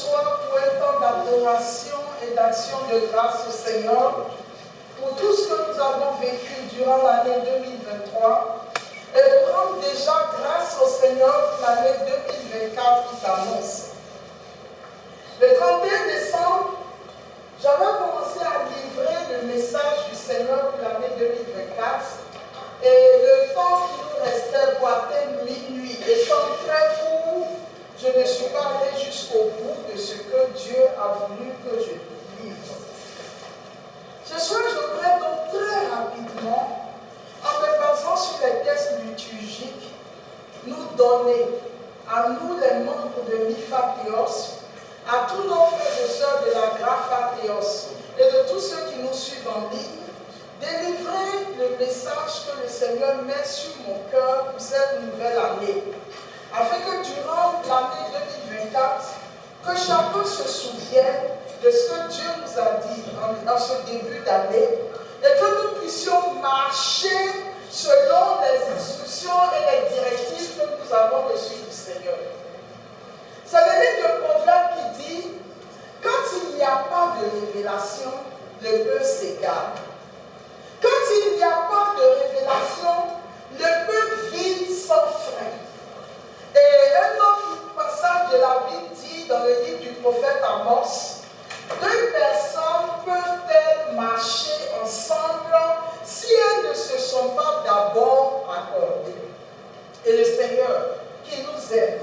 soir pour un temps d'adoration et d'action de grâce au Seigneur pour tout ce que nous avons vécu durant l'année 2023 et pour rendre déjà grâce au Seigneur pour l'année 2024 qui s'annonce. Le 31 décembre, j'avais commencé à livrer le message du Seigneur pour l'année 2024 et le temps qui nous restait pour atteindre minuit étant très court, je ne suis pas allé jusqu'au bout de ce que Dieu a voulu que je livre. Ce soir, je voudrais donc très rapidement, en me basant sur les textes liturgiques, nous donner, à nous les membres de MIFA Théos, à tous nos frères et sœurs de la Grapha Théos et de tous ceux qui nous suivent en ligne, délivrer le message que le Seigneur met sur mon cœur pour cette nouvelle année, afin que durant l'année 2024, que chacun se souvienne de ce que Dieu nous a dit en ce début d'année et que nous puissions marcher selon les instructions et les directives que nous avons reçues du Seigneur. C'est le livre de Proverbes qui dit « Quand il n'y a pas de révélation, le peuple s'égare. Quand il n'y a pas de révélation, le peuple vit sans frein. » Et un autre passage de la Bible dit dans le livre du prophète Amos, « Deux personnes peuvent-elles marcher ensemble si elles ne se sont pas d'abord accordées? » Et le Seigneur qui nous aime,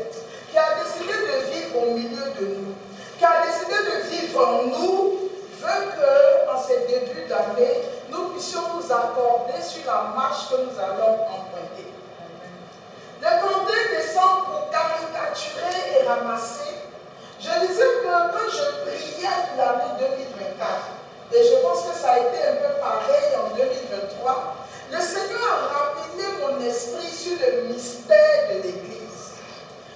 qui a décidé de vivre au milieu de nous, qui a décidé de vivre en nous, veut qu'en ces débuts d'année, nous puissions nous accorder sur la marche que nous allons emprunter. Le 31 décembre, pour caricaturer et ramasser, je disais que quand je priais pour l'année 2024, et je pense que ça a été un peu pareil en 2023, le Seigneur a ramené mon esprit sur le mystère de l'Église.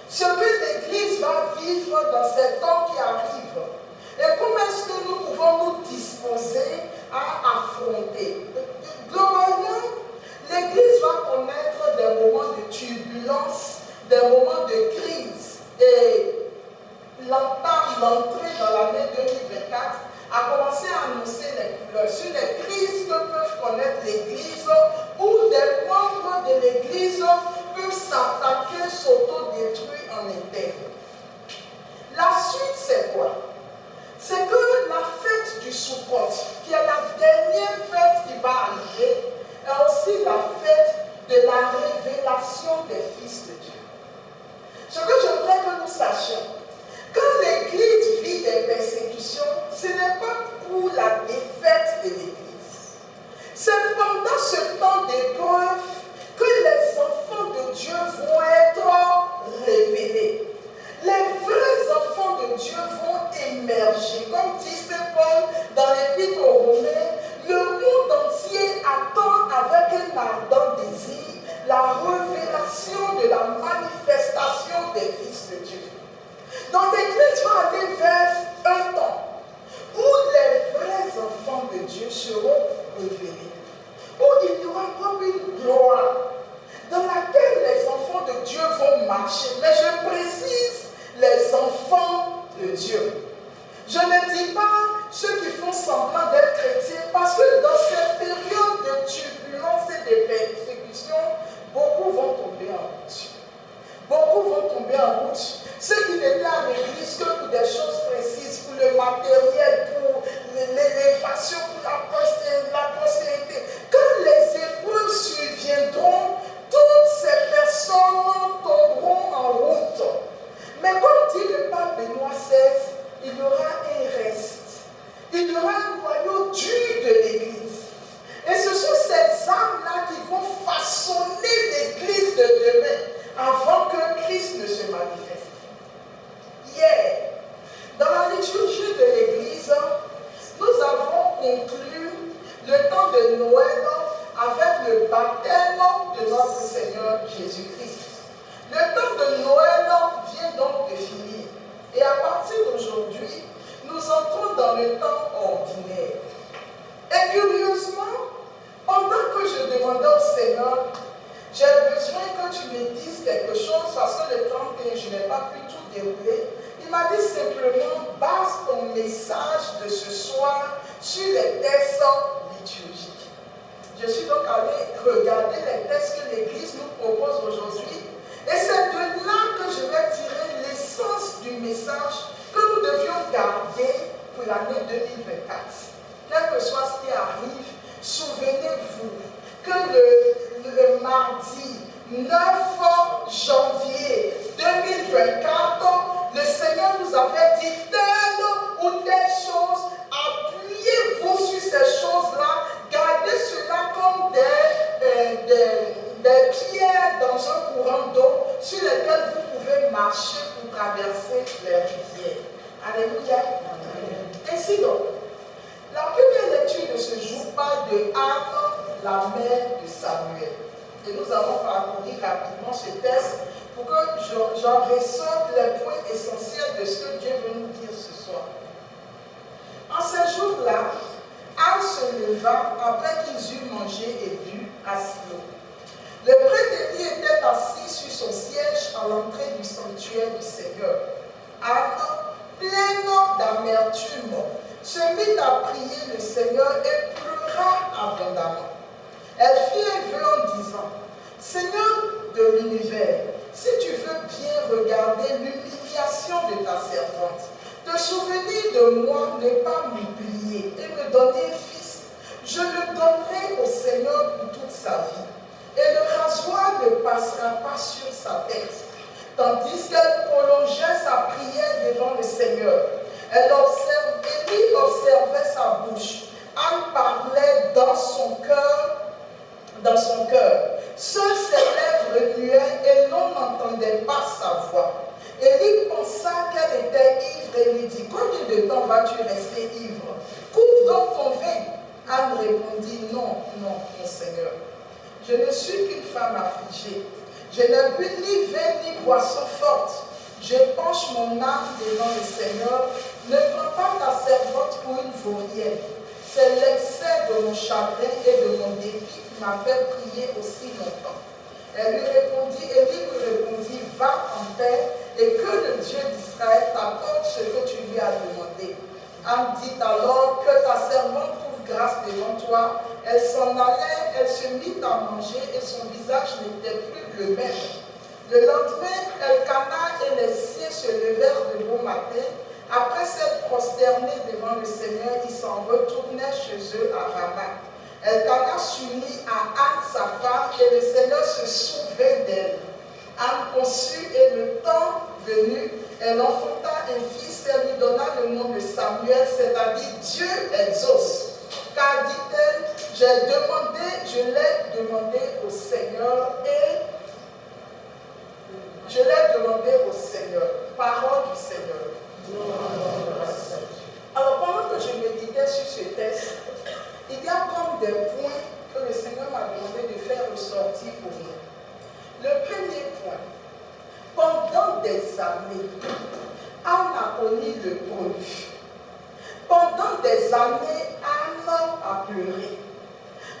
Ce que l'Église va vivre dans ces temps qui arrivent. Et comment est-ce que nous pouvons nous disposer à affronter? Globalement, l'Église va connaître des moments de turbulence, des moments de crise. Et l'entrée dans l'année 2024 a commencé à annoncer les couleurs sur les crises que peuvent connaître l'Église, où des membres de l'Église peuvent s'attaquer, s'auto-détruire en interne. La suite, c'est quoi? C'est que la fête du Sukkot, qui est la dernière fête qui va arriver, est aussi la fête de la révélation des fils de Dieu. Ce que je voudrais que nous sachions, quand l'Église vit des persécutions, ce n'est pas pour la défaite de l'Église. C'est pendant ce temps d'épreuve que les enfants de Dieu vont être révélés. Les vrais enfants de Dieu vont émerger. Comme dit Saint Paul dans l'Épître aux Romains, le monde entier attend avec un ardent désir la révélation de la manifestation des fils de Dieu. Donc l'Église va aller vers un temps où les vrais enfants de Dieu seront révélés, où il y aura comme une gloire dans laquelle les enfants de Dieu vont marcher. Mais je précise les enfants de Dieu. Je ne dis pas ceux qui font semblant d'être chrétiens, parce que dans cette période de turbulence et de persécution, beaucoup vont tomber en route. Beaucoup vont tomber en route. Ceux qui n'étaient à l'église que pour des choses précises, pour le matériel, pour l'élévation, pour la prospérité. Quand les épreuves surviendront, toutes ces personnes tomberont en route. Mais comme dit le pape Benoît XVI, il y aura un reste. Il y aura un noyau dur de l'Église. Et ce sont ces âmes-là qui vont façonner l'Église de demain avant que Christ ne se manifeste. Hier, dans la liturgie de l'Église, nous avons conclu le temps de Noël avec le baptême de notre Seigneur Jésus-Christ. Le temps de Noël vient donc de finir. Et à partir d'aujourd'hui, nous entrons dans le temps ordinaire. Et curieusement, pendant que je demandais au Seigneur, j'ai besoin que tu me dises quelque chose parce que le 31, je n'ai pas pu tout dérouler. Il Il m'a dit simplement, base ton message de ce soir sur les textes liturgiques. Je suis donc allée regarder les textes que l'Église nous propose aujourd'hui. Et c'est de là que je vais tirer l'essence du message que nous devions garder pour l'année 2024. Quel que soit ce qui arrive, souvenez-vous que le mardi 9 janvier 2024, le Seigneur nous avait dit telle ou telle chose, appuyez-vous sur ces choses-là, gardez cela comme des pierres dans un courant d'eau sur lesquelles vous pouvez marcher pour traverser les rivières. Alléluia. Ainsi donc, la première lecture de ce jour parle de Anne, la mère de Samuel. Et nous allons parcourir rapidement ce texte pour que j'en ressorte les points essentiels de ce que Dieu veut nous dire ce soir. En ce jour-là, Anne se leva après qu'ils eurent mangé et bu à Silo. Le prêtre Élie était assis sur son siège à l'entrée du sanctuaire du Seigneur. Anne, pleine d'amertume, se mit à prier le Seigneur et pleura abondamment. Elle fit un vœu en disant, Seigneur de l'univers, si tu veux bien regarder l'humiliation de ta servante, te souvenir de moi, ne pas m'oublier et me donner un fils, je le donnerai au Seigneur pour toute sa vie. Et le rasoir ne passera pas sur sa tête, tandis qu'elle prolongeait sa prière devant le Seigneur. Élie observait sa bouche. Anne parlait dans son cœur. Seules ses lèvres remuaient et l'on n'entendait pas sa voix. Élie pensa qu'elle était ivre et lui dit, combien de temps vas-tu rester ivre? Couvre donc ton vin. Anne répondit, non, mon Seigneur. Je ne suis qu'une femme affligée. Je n'ai bu ni vin ni boisson forte. Je penche mon âme devant le Seigneur. Ne prends pas ta servante pour une vaurienne. C'est l'excès de mon chagrin et de mon dépit qui m'a fait prier aussi longtemps. Élie lui répondit, va en paix et que le Dieu d'Israël t'accorde ce que tu lui as demandé. Anne dit alors que ta servante trouve grâce devant toi. Elle s'en allait, elle se mit à manger et son visage n'était plus le même. Le lendemain, Elkana et les siens se levèrent de bon matin. Après s'être prosternés devant le Seigneur, ils s'en retournaient chez eux à Rama. Elkana s'unit à Anne, sa femme, et le Seigneur se souvint d'elle. Anne conçut et le temps venu, elle enfanta un fils, elle lui donna le nom de Samuel, c'est-à-dire Dieu exauce. Car, dit-elle, je l'ai demandé au Seigneur et je l'ai demandé au Seigneur. Parole du Seigneur. Alors, pendant que je méditais sur ce texte, il y a comme des points que le Seigneur m'a demandé de faire ressortir pour nous. Le premier point, pendant des années, Anne a connu le bruit. Pendant des années, Anne a pleuré.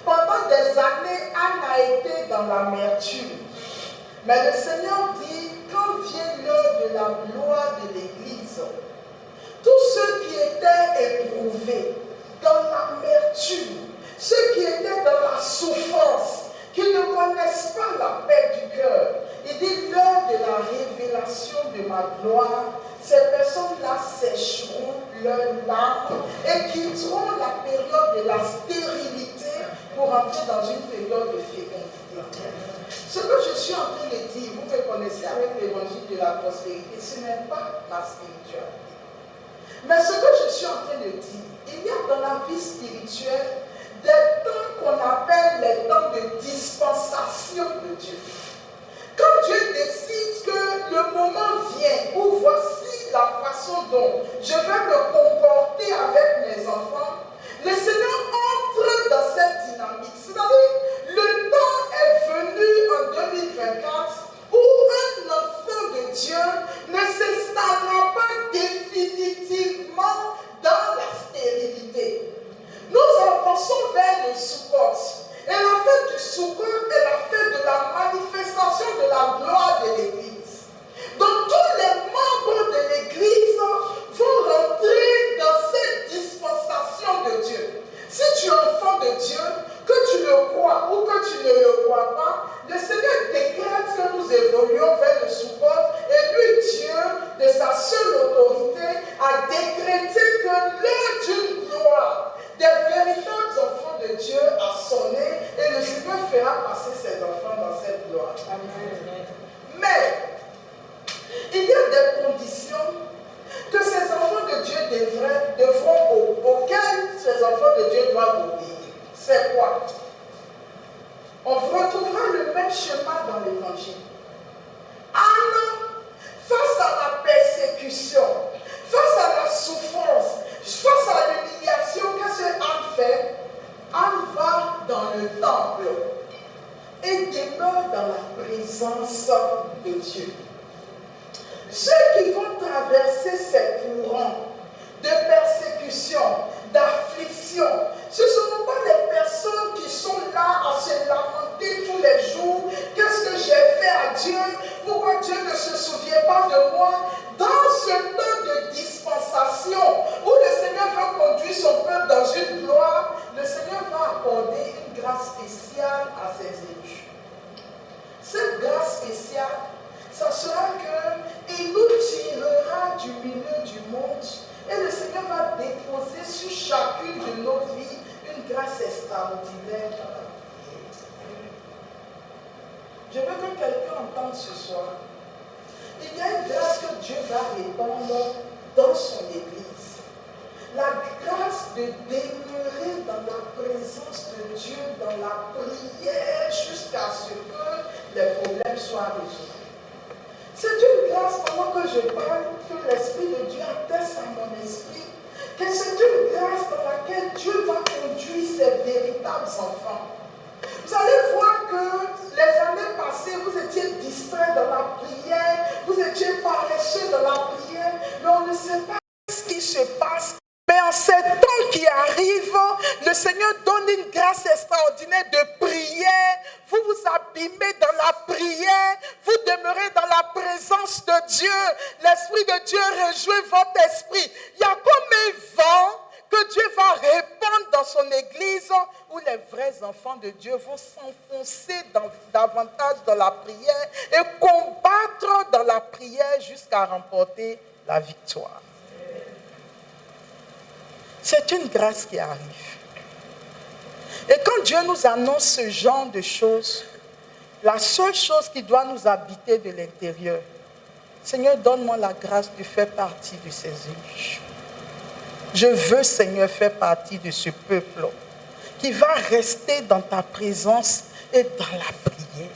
Pendant des années, Anne a été dans l'amertume. Mais le Seigneur dit, quand vient l'heure de la gloire de l'Église, tous ceux qui étaient éprouvés dans l'amertume, ceux qui étaient dans la souffrance, qui ne connaissent pas la paix du cœur, il dit l'heure de la révélation de ma gloire, ces personnes-là sécheront leurs larmes et quitteront la période de la stérilité pour entrer dans une période de fécondité. Ce que je suis en train de dire, vous me connaissez avec l'évangile de la prospérité, ce n'est pas ma spiritualité. Mais ce que je suis en train de dire, il y a dans la vie spirituelle des temps qu'on appelle les temps de dispensation de Dieu. Quand Dieu décide que le moment vient où voici la façon dont je vais me comporter avec mes enfants, le Seigneur entre dans cette dynamique. C'est-à-dire, le temps est venu en 2024 où un enfant de Dieu ne s'installera pas définitivement dans la stérilité. Nous avançons vers le Sukkot. Et la fête du Sukkot est la fête de la manifestation de la gloire de l'Église. Donc tous les de moi, dans ce temps de dispensation, où le Seigneur veut conduire son peuple dans une gloire, le Seigneur va accorder une grâce spéciale à ses élus. Cette grâce spéciale, ça sera qu'il nous tirera du milieu du monde et le Seigneur va déposer sur chacune de nos vies une grâce extraordinaire dans la prière. Je veux que quelqu'un entende ce soir. Il y a une grâce que Dieu va répandre dans son Église. La grâce de demeurer dans la présence de Dieu, dans la prière, jusqu'à ce que les problèmes soient résolus. C'est une grâce, pendant que je parle, que l'Esprit de Dieu atteste à mon esprit, que c'est une grâce dans laquelle Dieu va conduire ses véritables enfants. Vous allez voir que les années passées, vous étiez distraits dans la prière, vous étiez paresseux dans la prière, mais on ne sait pas ce qui se passe. Mais en ces temps qui arrivent, le Seigneur donne une grâce extraordinaire de prière. Vous vous abîmez dans la prière. Vous demeurez dans la présence de Dieu. L'Esprit de Dieu réjouit votre esprit. Il y a comme un vent que Dieu va répandre dans son église où les vrais enfants de Dieu vont s'enfoncer davantage dans la prière et combattre dans la prière jusqu'à remporter la victoire. C'est une grâce qui arrive. Et quand Dieu nous annonce ce genre de choses, la seule chose qui doit nous habiter de l'intérieur, Seigneur, donne-moi la grâce de faire partie de ces élus. Je veux, Seigneur, faire partie de ce peuple qui va rester dans ta présence et dans la prière.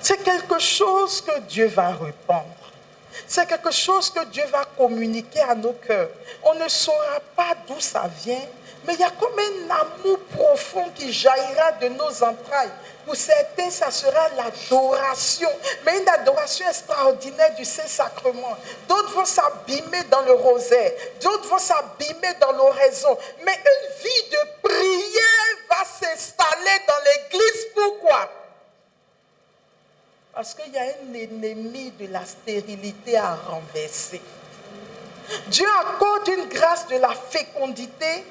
C'est quelque chose que Dieu va répandre. C'est quelque chose que Dieu va communiquer à nos cœurs. On ne saura pas d'où ça vient, mais il y a comme un amour profond qui jaillira de nos entrailles. Pour certains, ça sera l'adoration, mais une adoration extraordinaire du Saint-Sacrement. D'autres vont s'abîmer dans le rosaire, d'autres vont s'abîmer dans l'oraison. Mais une vie de prière va s'installer dans l'église. Pourquoi ? Parce qu'il y a un ennemi de la stérilité à renverser. Dieu accorde une grâce de la fécondité,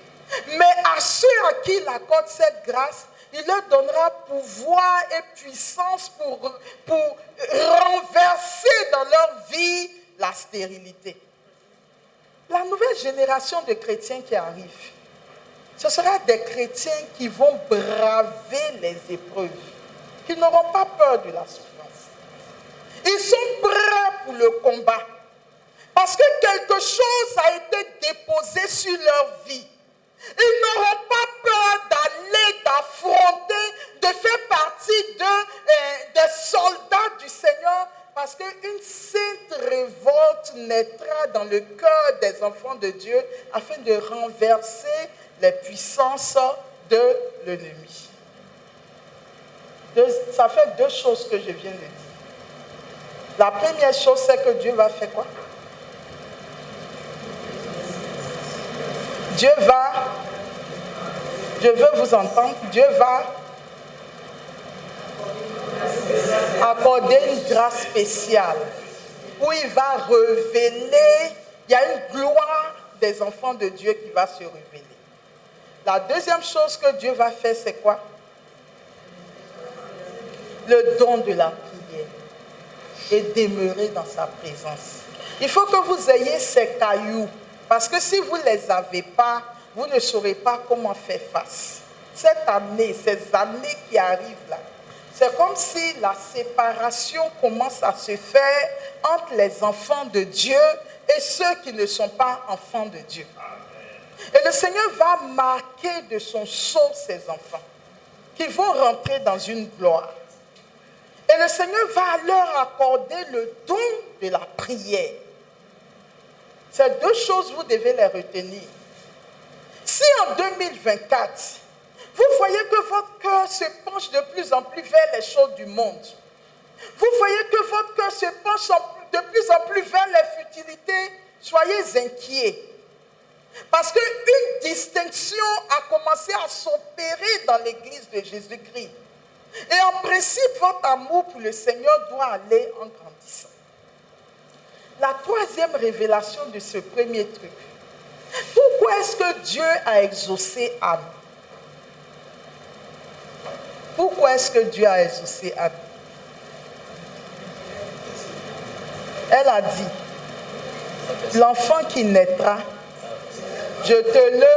mais à ceux à qui il accorde cette grâce, il leur donnera pouvoir et puissance pour renverser dans leur vie la stérilité. La nouvelle génération de chrétiens qui arrive, ce sera des chrétiens qui vont braver les épreuves, qui n'auront pas peur de la souffrance. Ils sont prêts pour le combat. Parce que quelque chose a été déposé sur leur vie. Ils n'auront pas peur d'affronter, de faire partie des soldats du Seigneur. Parce qu'une sainte révolte naîtra dans le cœur des enfants de Dieu afin de renverser les puissances de l'ennemi. Ça fait deux choses que je viens de dire. La première chose, c'est que Dieu va faire quoi? Je veux vous entendre, Dieu va accorder une grâce spéciale où il va révéler, il y a une gloire des enfants de Dieu qui va se révéler. La deuxième chose que Dieu va faire, c'est quoi? Le don de la prière et demeurer dans sa présence. Il faut que vous ayez ces cailloux, parce que si vous ne les avez pas, vous ne saurez pas comment faire face. Cette année, ces années qui arrivent là, c'est comme si la séparation commence à se faire entre les enfants de Dieu et ceux qui ne sont pas enfants de Dieu. Et le Seigneur va marquer de son sceau ces enfants qui vont rentrer dans une gloire. Et le Seigneur va leur accorder le don de la prière. Ces deux choses, vous devez les retenir. Si en 2024, vous voyez que votre cœur se penche de plus en plus vers les choses du monde, vous voyez que votre cœur se penche de plus en plus vers les futilités, soyez inquiets. Parce qu'une distinction a commencé à s'opérer dans l'église de Jésus-Christ. Et en principe, votre amour pour le Seigneur doit aller en grandissant. la troisième révélation de ce premier truc. Pourquoi est-ce que Dieu a exaucé Anne? Pourquoi est-ce que Dieu a exaucé Anne? Elle a dit, l'enfant qui naîtra, je te le...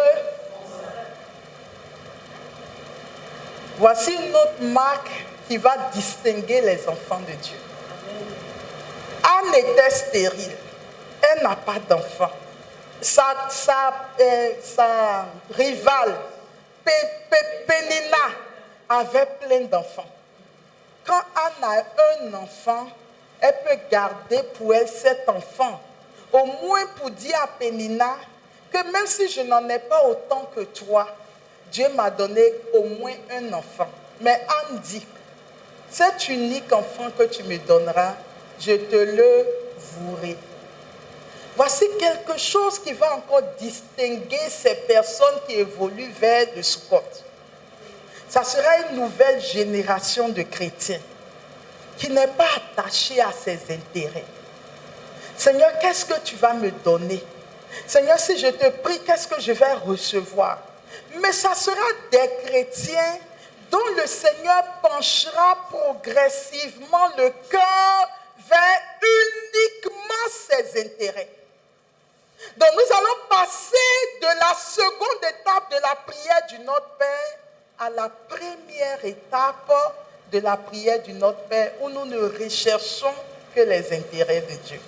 Voici une autre marque qui va distinguer les enfants de Dieu. Anne était stérile. Elle n'a pas d'enfant. Sa rivale, Pénina, avait plein d'enfants. Quand Anne a un enfant, elle peut garder pour elle cet enfant. Au moins pour dire à Pénina que même si je n'en ai pas autant que toi, Dieu m'a donné au moins un enfant. Mais Anne dit, cet unique enfant que tu me donneras, je te le vouerai. Voici quelque chose qui va encore distinguer ces personnes qui évoluent vers le Sukkot. Ça sera une nouvelle génération de chrétiens qui n'est pas attachée à ses intérêts. Seigneur, qu'est-ce que tu vas me donner? Seigneur, si je te prie, qu'est-ce que je vais recevoir? Mais ça sera des chrétiens dont le Seigneur penchera progressivement le cœur vers uniquement ses intérêts. Donc nous allons passer de la seconde étape de la prière du Notre Père à la première étape de la prière du Notre Père où nous ne recherchons que les intérêts de Dieu.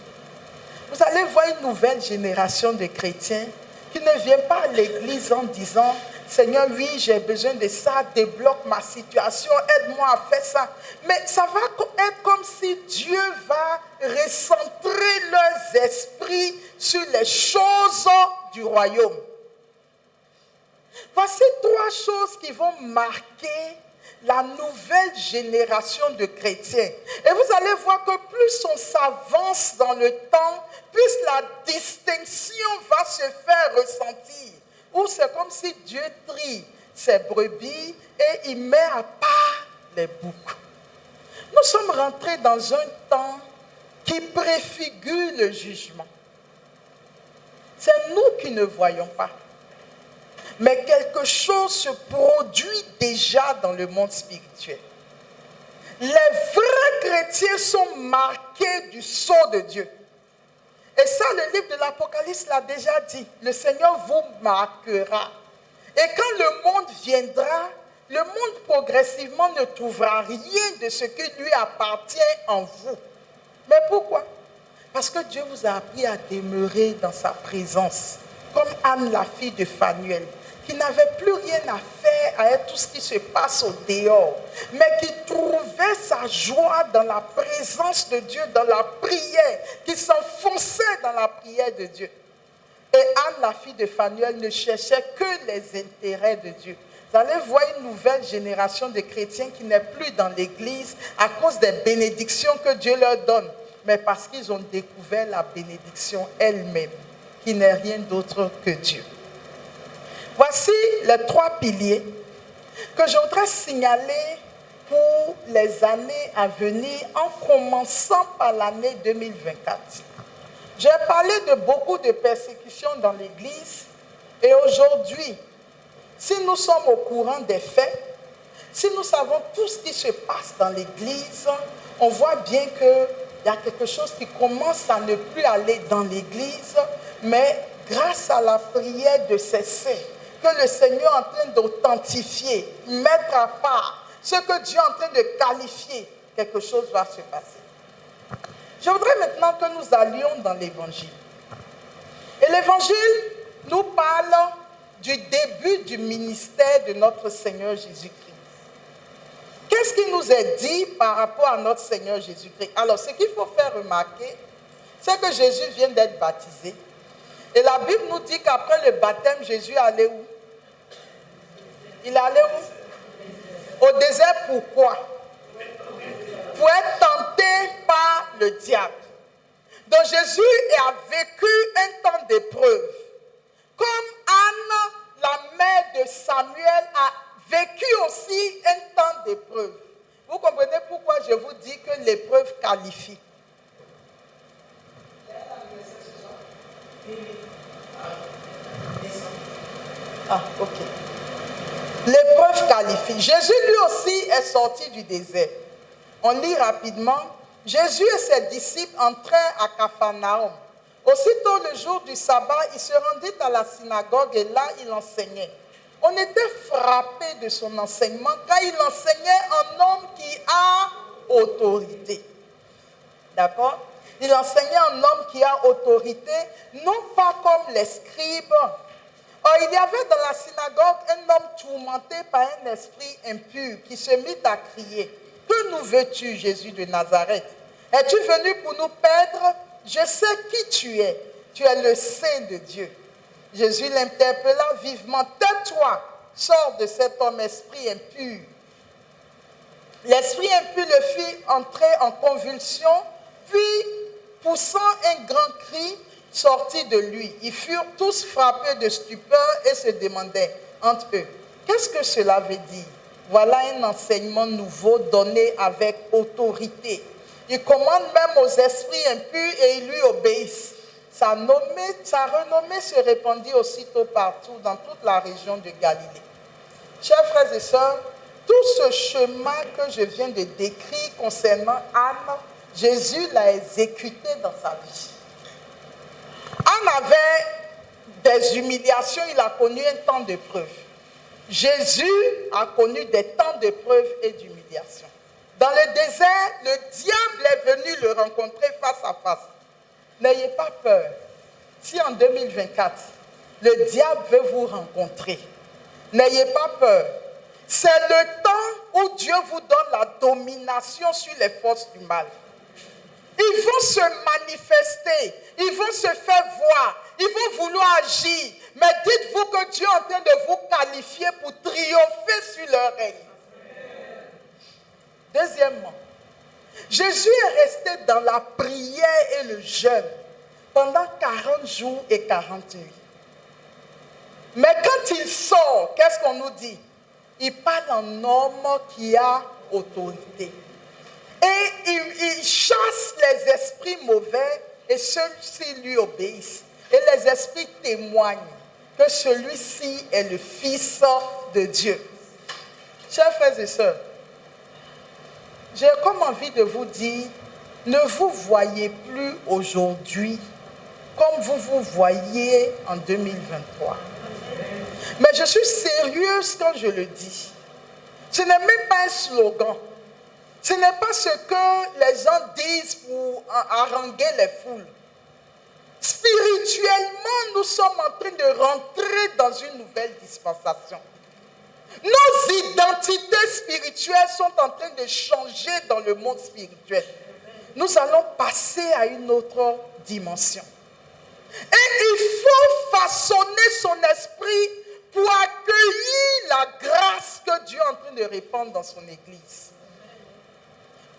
Vous allez voir une nouvelle génération de chrétiens qui ne vient pas à l'église en disant « Seigneur, oui, j'ai besoin de ça, débloque ma situation, aide-moi à faire ça. » Mais ça va être comme si Dieu va recentrer leurs esprits sur les choses du royaume. Voici trois choses qui vont marquer la nouvelle génération de chrétiens. Et vous allez voir que plus on s'avance dans le temps, plus la distinction va se faire ressentir. Ou c'est comme si Dieu trie ses brebis et il met à part les boucs. Nous sommes rentrés dans un temps qui préfigure le jugement. C'est nous qui ne voyons pas. Mais quelque chose se produit déjà dans le monde spirituel. Les vrais chrétiens sont marqués du sceau de Dieu. Et ça, le livre de l'Apocalypse l'a déjà dit. Le Seigneur vous marquera. Et quand le monde viendra, le monde progressivement ne trouvera rien de ce qui lui appartient en vous. Mais pourquoi? Parce que Dieu vous a appris à demeurer dans sa présence. Comme Anne, la fille de Phanuel, qui n'avait plus rien à faire avec tout ce qui se passe au dehors, mais qui trouvait sa joie dans la présence de Dieu, dans la prière, qui s'enfonçait dans la prière de Dieu. Et Anne, la fille de Phanuel, ne cherchait que les intérêts de Dieu. Vous allez voir une nouvelle génération de chrétiens qui n'est plus dans l'église à cause des bénédictions que Dieu leur donne, mais parce qu'ils ont découvert la bénédiction elle-même, qui n'est rien d'autre que Dieu. Voici les trois piliers que je voudrais signaler pour les années à venir, en commençant par l'année 2024. J'ai parlé de beaucoup de persécutions dans l'Église et aujourd'hui, si nous sommes au courant des faits, si nous savons tout ce qui se passe dans l'Église, on voit bien qu'il y a quelque chose qui commence à ne plus aller dans l'Église, mais grâce à la prière de ces saints, que le Seigneur est en train d'authentifier, mettre à part, ce que Dieu est en train de qualifier, quelque chose va se passer. Je voudrais maintenant que nous allions dans l'Évangile. Et l'Évangile nous parle du début du ministère de notre Seigneur Jésus-Christ. Qu'est-ce qui nous est dit par rapport à notre Seigneur Jésus-Christ? Alors, ce qu'il faut faire remarquer, c'est que Jésus vient d'être baptisé. Et la Bible nous dit qu'après le baptême, Jésus allait où? Il allait où? Au désert, pourquoi? Pour être tenté par le diable. Donc Jésus a vécu un temps d'épreuve. Comme Anne, la mère de Samuel, a vécu aussi un temps d'épreuve. Vous comprenez pourquoi je vous dis que l'épreuve qualifie? Ah, ok. L'épreuve qualifie. Jésus lui aussi est sorti du désert. On lit rapidement. Jésus et ses disciples entrèrent à Capharnaüm. Aussitôt le jour du sabbat, il se rendit à la synagogue et là il enseignait. On était frappé de son enseignement car il enseignait un homme qui a autorité. D'accord? Il enseignait un homme qui a autorité, non pas comme les scribes. Or, il y avait dans la synagogue un homme tourmenté par un esprit impur qui se mit à crier. « Que nous veux-tu, Jésus de Nazareth? Es-tu venu pour nous perdre? Je sais qui tu es. Tu es le Saint de Dieu. » Jésus l'interpella vivement. « Tais-toi, sors de cet homme esprit impur. » L'esprit impur le fit entrer en convulsion, puis, poussant un grand cri, sortit de lui. Ils furent tous frappés de stupeur et se demandaient entre eux, qu'est-ce que cela veut dire? Voilà un enseignement nouveau donné avec autorité. Il commande même aux esprits impurs et ils lui obéissent. Sa renommée se répandit aussitôt partout dans toute la région de Galilée. Chers frères et sœurs, tout ce chemin que je viens de décrire concernant Anne, Jésus l'a exécuté dans sa vie. Anne avait des humiliations, il a connu un temps de preuve. Jésus a connu des temps de preuve et d'humiliation. Dans le désert, le diable est venu le rencontrer face à face. N'ayez pas peur. Si en 2024, le diable veut vous rencontrer, n'ayez pas peur. C'est le temps où Dieu vous donne la domination sur les forces du mal. Ils vont se manifester, ils vont se faire voir, ils vont vouloir agir. Mais dites-vous que Dieu est en train de vous qualifier pour triompher sur leur règne. Deuxièmement, Jésus est resté dans la prière et le jeûne pendant 40 jours et 40 nuits. Mais quand il sort, qu'est-ce qu'on nous dit? Il parle en homme qui a autorité. Et il chasse les esprits mauvais et ceux-ci lui obéissent. Et les esprits témoignent que celui-ci est le Fils de Dieu. Chers frères et sœurs, j'ai comme envie de vous dire, ne vous voyez plus aujourd'hui comme vous vous voyez en 2023. Mais je suis sérieuse quand je le dis. Ce n'est même pas un slogan. Ce n'est pas ce que les gens disent pour haranguer les foules. Spirituellement, nous sommes en train de rentrer dans une nouvelle dispensation. Nos identités spirituelles sont en train de changer dans le monde spirituel. Nous allons passer à une autre dimension. Et il faut façonner son esprit pour accueillir la grâce que Dieu est en train de répandre dans son Église.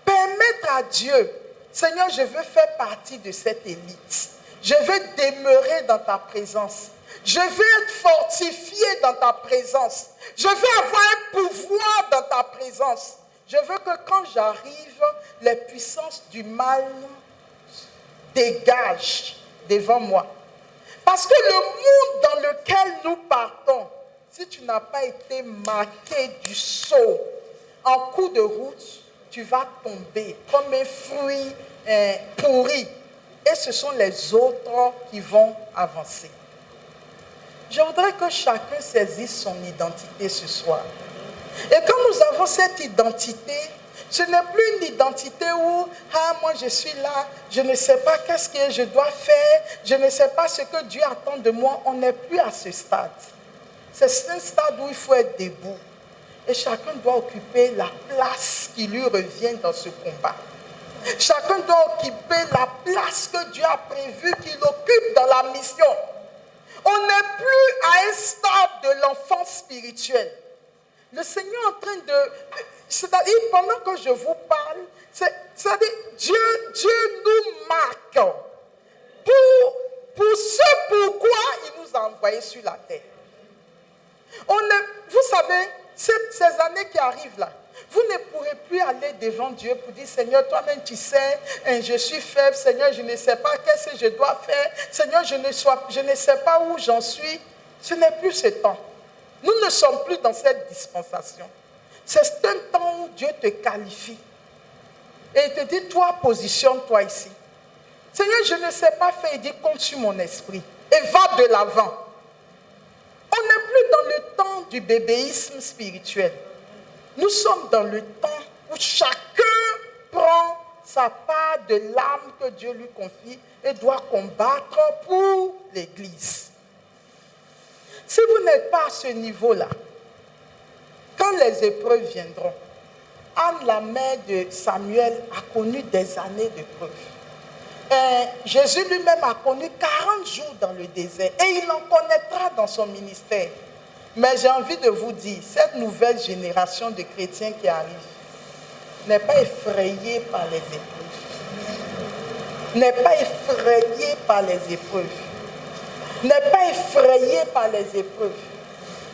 Permettre à Dieu, Seigneur, je veux faire partie de cette élite. Je veux demeurer dans ta présence. Je veux être fortifié dans ta présence. Je veux avoir un pouvoir dans ta présence. Je veux que quand j'arrive, les puissances du mal dégagent devant moi. Parce que le monde dans lequel nous partons, si tu n'as pas été marqué du sceau en cours de route, tu vas tomber comme un fruit pourri. Et ce sont les autres qui vont avancer. Je voudrais que chacun saisisse son identité ce soir. Et quand nous avons cette identité, ce n'est plus une identité où, moi je suis là, je ne sais pas qu'est-ce que je dois faire, je ne sais pas ce que Dieu attend de moi. On n'est plus à ce stade. C'est un stade où il faut être debout. Et chacun doit occuper la place qui lui revient dans ce combat. Chacun doit occuper la place que Dieu a prévu qu'il occupe dans la mission. On n'est plus à un stade de l'enfance spirituelle. Le Seigneur est en train de... C'est-à-dire, pendant que je vous parle, c'est-à-dire, Dieu nous marque pour ce pourquoi il nous a envoyés sur la terre. Vous savez, ces années qui arrivent là, Vous ne pourrez plus aller devant Dieu pour dire, Seigneur, toi-même tu sais, je suis faible, Seigneur, je ne sais pas qu'est-ce que je dois faire, Seigneur, je ne sais pas où j'en suis. Ce n'est plus ce temps. Nous ne sommes plus dans cette dispensation. C'est un temps où Dieu te qualifie. Et il te dit, toi, positionne-toi ici. Seigneur, je ne sais pas faire. Il dit, compte sur mon esprit. Et va de l'avant. On n'est plus dans le temps du bébéisme spirituel. Nous sommes dans le temps où chacun prend sa part de l'âme que Dieu lui confie et doit combattre pour l'Église. Si vous n'êtes pas à ce niveau-là, quand les épreuves viendront, Anne, la mère de Samuel, a connu des années d'épreuves. Jésus lui-même a connu 40 jours dans le désert et il en connaîtra dans son ministère. Mais j'ai envie de vous dire, cette nouvelle génération de chrétiens qui arrive n'est pas effrayée par les épreuves. N'est pas effrayée par les épreuves. N'est pas effrayée par les épreuves.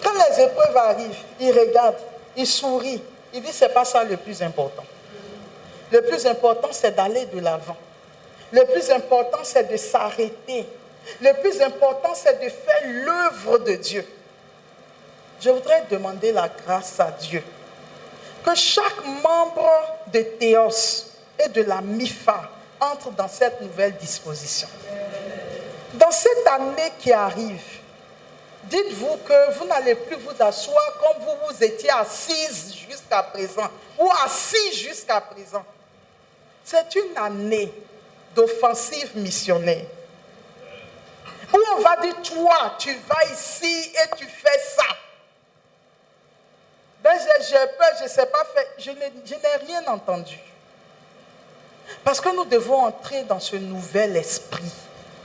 Quand les épreuves arrivent, il regarde, il sourit. Il dit, ce n'est pas ça le plus important. Le plus important, c'est d'aller de l'avant. Le plus important, c'est de s'arrêter. Le plus important, c'est de faire l'œuvre de Dieu. Je voudrais demander la grâce à Dieu. Que chaque membre de Théos et de la MIFA entre dans cette nouvelle disposition. Dans cette année qui arrive, dites-vous que vous n'allez plus vous asseoir comme vous étiez assise jusqu'à présent ou assis jusqu'à présent. C'est une année d'offensive missionnaire. Où on va dire, toi, tu vas ici et tu fais ça. Ben, j'ai peur, je ne sais pas faire. Je n'ai rien entendu. Parce que nous devons entrer dans ce nouvel esprit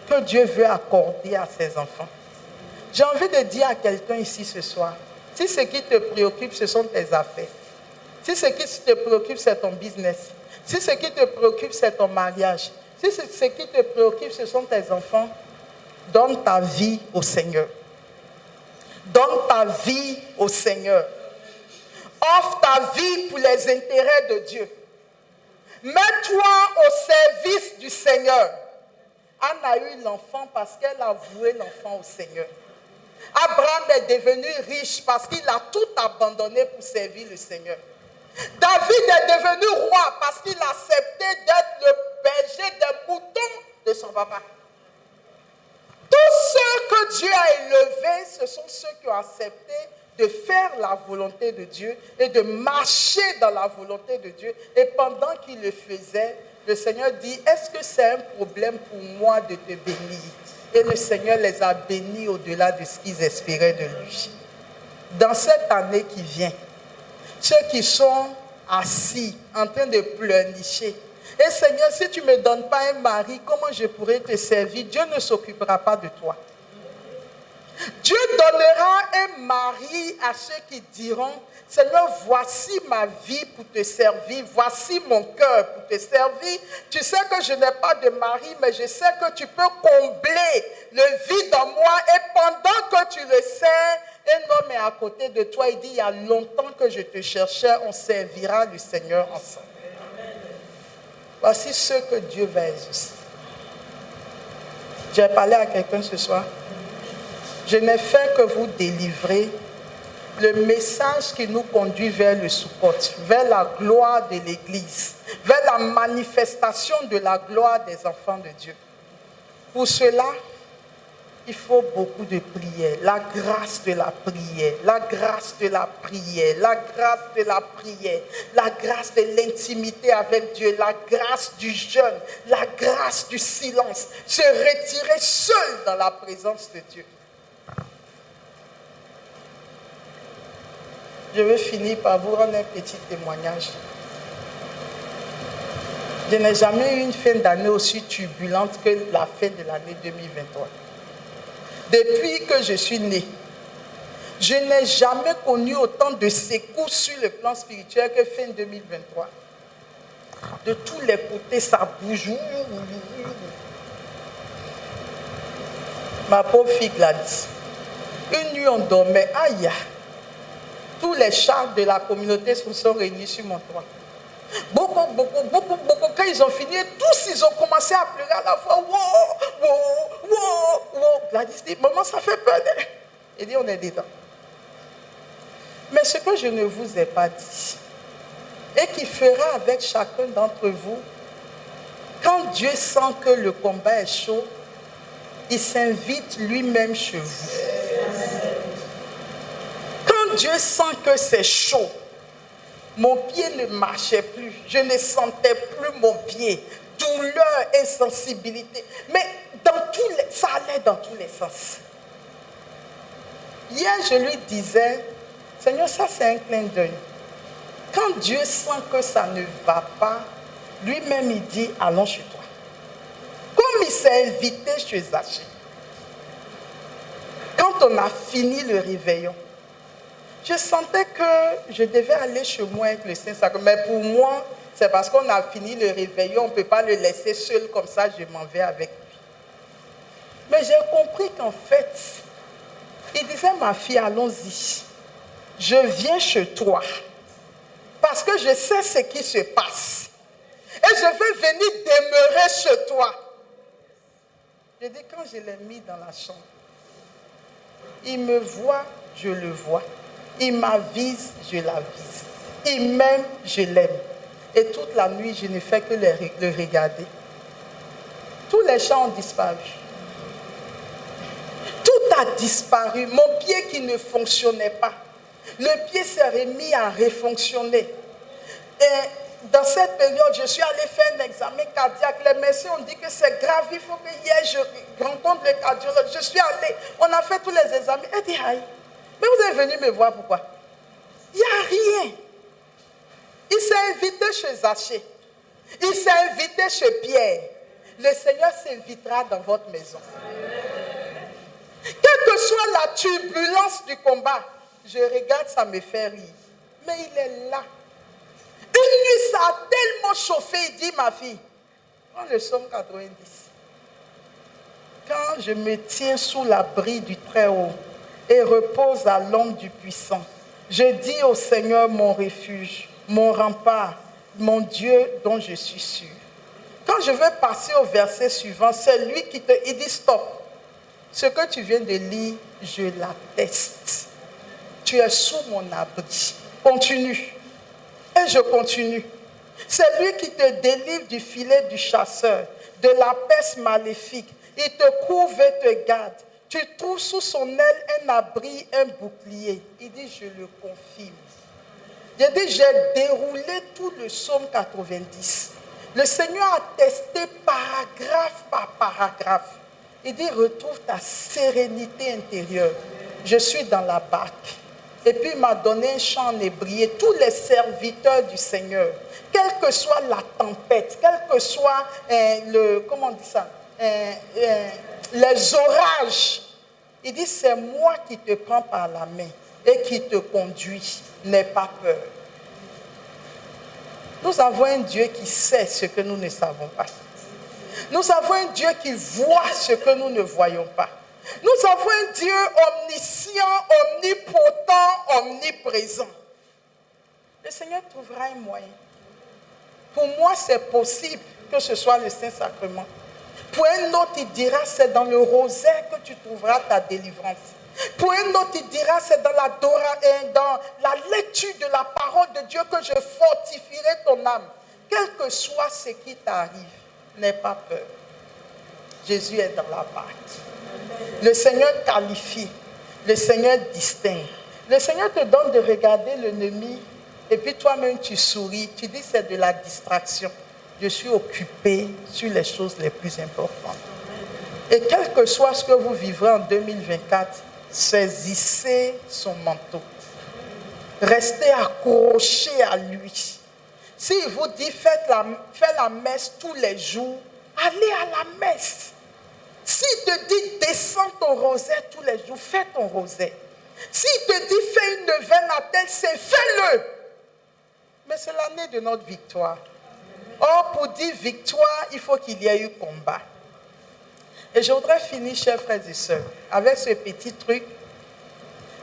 que Dieu veut accorder à ses enfants. J'ai envie de dire à quelqu'un ici ce soir, si ce qui te préoccupe, ce sont tes affaires, si ce qui te préoccupe, c'est ton business, si ce qui te préoccupe, c'est ton mariage, si ce qui te préoccupe, ce sont tes enfants, donne ta vie au Seigneur. Donne ta vie au Seigneur. Offre ta vie pour les intérêts de Dieu. Mets-toi au service du Seigneur. Anne a eu l'enfant parce qu'elle a voué l'enfant au Seigneur. Abraham est devenu riche parce qu'il a tout abandonné pour servir le Seigneur. David est devenu roi parce qu'il a accepté d'être le berger des moutons de son papa. Tous ceux que Dieu a élevés, ce sont ceux qui ont accepté de faire la volonté de Dieu et de marcher dans la volonté de Dieu. Et pendant qu'il le faisait, le Seigneur dit, est-ce que c'est un problème pour moi de te bénir? Et le Seigneur les a bénis au-delà de ce qu'ils espéraient de lui. Dans cette année qui vient, ceux qui sont assis en train de pleurnicher, et Seigneur, si tu ne me donnes pas un mari, comment je pourrais te servir? Dieu ne s'occupera pas de toi. Dieu donnera un mari à ceux qui diront, Seigneur, voici ma vie pour te servir, voici mon cœur pour te servir. Tu sais que je n'ai pas de mari, mais je sais que tu peux combler le vide en moi. Et pendant que tu le sais, un homme est à côté de toi. Il dit, il y a longtemps que je te cherchais, on servira le Seigneur ensemble. Voici ce que Dieu va exaucer. J'ai parlé à quelqu'un ce soir. Je n'ai fait que vous délivrer le message qui nous conduit vers le Sukkot, vers la gloire de l'Église, vers la manifestation de la gloire des enfants de Dieu. Pour cela, il faut beaucoup de prières, la grâce de la prière, la grâce de la prière, la grâce de la prière, la grâce de l'intimité avec Dieu, la grâce du jeûne, la grâce du silence, se retirer seul dans la présence de Dieu. Je vais finir par vous rendre un petit témoignage. Je n'ai jamais eu une fin d'année aussi turbulente que la fin de l'année 2023. Depuis que je suis née, je n'ai jamais connu autant de secousses sur le plan spirituel que fin 2023. De tous les côtés, ça bouge. Ma pauvre fille Gladys, une nuit on dormait, aïe. Tous les chats de la communauté se sont réunis sur mon toit. Beaucoup. Quand ils ont fini, tous ils ont commencé à pleurer à la fois. Wow. Gladys dit, maman, ça fait peur. Il dit, on est dedans. Mais ce que je ne vous ai pas dit, et qui fera avec chacun d'entre vous, quand Dieu sent que le combat est chaud, il s'invite lui-même chez vous. Quand Dieu sent que c'est chaud, mon pied ne marchait plus, je ne sentais plus mon pied, douleur, insensibilité. Mais ça allait dans tous les sens. Hier, je lui disais, Seigneur, ça c'est un clin d'œil. Quand Dieu sent que ça ne va pas, lui-même il dit, allons chez toi. Comme il s'est invité chez Zachée. Quand on a fini le réveillon, je sentais que je devais aller chez moi avec le Saint-Sacrement. Mais pour moi, c'est parce qu'on a fini le réveillon, on ne peut pas le laisser seul comme ça, je m'en vais avec lui. Mais j'ai compris qu'en fait, il disait, ma fille, allons-y. Je viens chez toi parce que je sais ce qui se passe. Et je veux venir demeurer chez toi. Je dis, quand je l'ai mis dans la chambre, il me voit, je le vois. Il m'avise, je l'avise. Il m'aime, je l'aime. Et toute la nuit, je ne fais que le regarder. Tous les chats ont disparu. Tout a disparu. Mon pied qui ne fonctionnait pas. Le pied s'est remis à refonctionner. Et dans cette période, je suis allée faire un examen cardiaque. Les médecins ont dit que c'est grave. Il faut que hier, je rencontre le cardiologue. Je suis allée. On a fait tous les examens. Elle dit, aïe. Mais vous êtes venu me voir pourquoi? Il n'y a rien. Il s'est invité chez Zachée. Il s'est invité chez Pierre. Le Seigneur s'invitera dans votre maison. Quelle que soit la turbulence du combat, je regarde, ça me fait rire. Mais il est là. Une nuit, ça a tellement chauffé, il dit, ma fille, prends le psaume 90. Quand je me tiens sous l'abri du Très-Haut et repose à l'ombre du Puissant, je dis au Seigneur mon refuge, mon rempart, mon Dieu dont je suis sûr. Quand je vais passer au verset suivant, c'est lui qui il dit stop. Ce que tu viens de lire, je l'atteste. Tu es sous mon abri. Continue. Et je continue. C'est lui qui te délivre du filet du chasseur, de la peste maléfique. Il te couvre et te garde. Tu trouves sous son aile un abri, un bouclier. Il dit, je le confirme. Il dit, j'ai déroulé tout le psaume 90. Le Seigneur a testé paragraphe par paragraphe. Il dit, retrouve ta sérénité intérieure. Je suis dans la barque. Et puis il m'a donné un chant en hébreu. Tous les serviteurs du Seigneur, quelle que soit la tempête, quel que soit comment on dit ça, les orages, il dit, c'est moi qui te prends par la main et qui te conduit. N'aie pas peur. Nous avons un Dieu qui sait ce que nous ne savons pas. Nous avons un Dieu qui voit ce que nous ne voyons pas. Nous avons un Dieu omniscient, omnipotent, omniprésent. Le Seigneur trouvera un moyen. Pour moi, c'est possible que ce soit le Saint-Sacrement. Pour un autre, il dira, c'est dans le rosaire que tu trouveras ta délivrance. Pour un autre, il dira, c'est dans la lecture de la parole de Dieu que je fortifierai ton âme. Quel que soit ce qui t'arrive, n'aie pas peur. Jésus est dans la barque. Le Seigneur qualifie, le Seigneur distingue. Le Seigneur te donne de regarder l'ennemi et puis toi-même tu souris, tu dis c'est de la distraction. Je suis occupé sur les choses les plus importantes. Et quel que soit ce que vous vivrez en 2024, saisissez son manteau. Restez accrochés à lui. S'il vous dit faites la messe tous les jours, allez à la messe. S'il te dit descends ton rosaire tous les jours, fais ton rosaire. S'il te dit fais une neuvaine à tel, c'est fais-le. Mais c'est l'année de notre victoire. Or, pour dire victoire, il faut qu'il y ait eu combat. Et je voudrais finir, chers frères et sœurs, avec ce petit truc.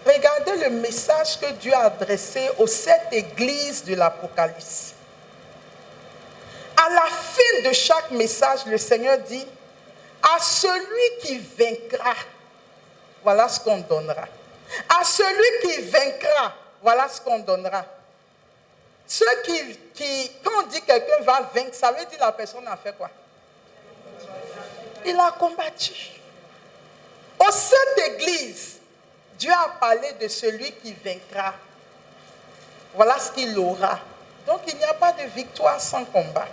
Regardez le message que Dieu a adressé aux 7 églises de l'Apocalypse. À la fin de chaque message, le Seigneur dit, à celui qui vaincra, voilà ce qu'on donnera. À celui qui vaincra, voilà ce qu'on donnera. Ceux quand on dit quelqu'un va vaincre, ça veut dire la personne a fait quoi? Il a combattu. Aux 7 églises, Dieu a parlé de celui qui vaincra. Voilà ce qu'il aura. Donc il n'y a pas de victoire sans combat.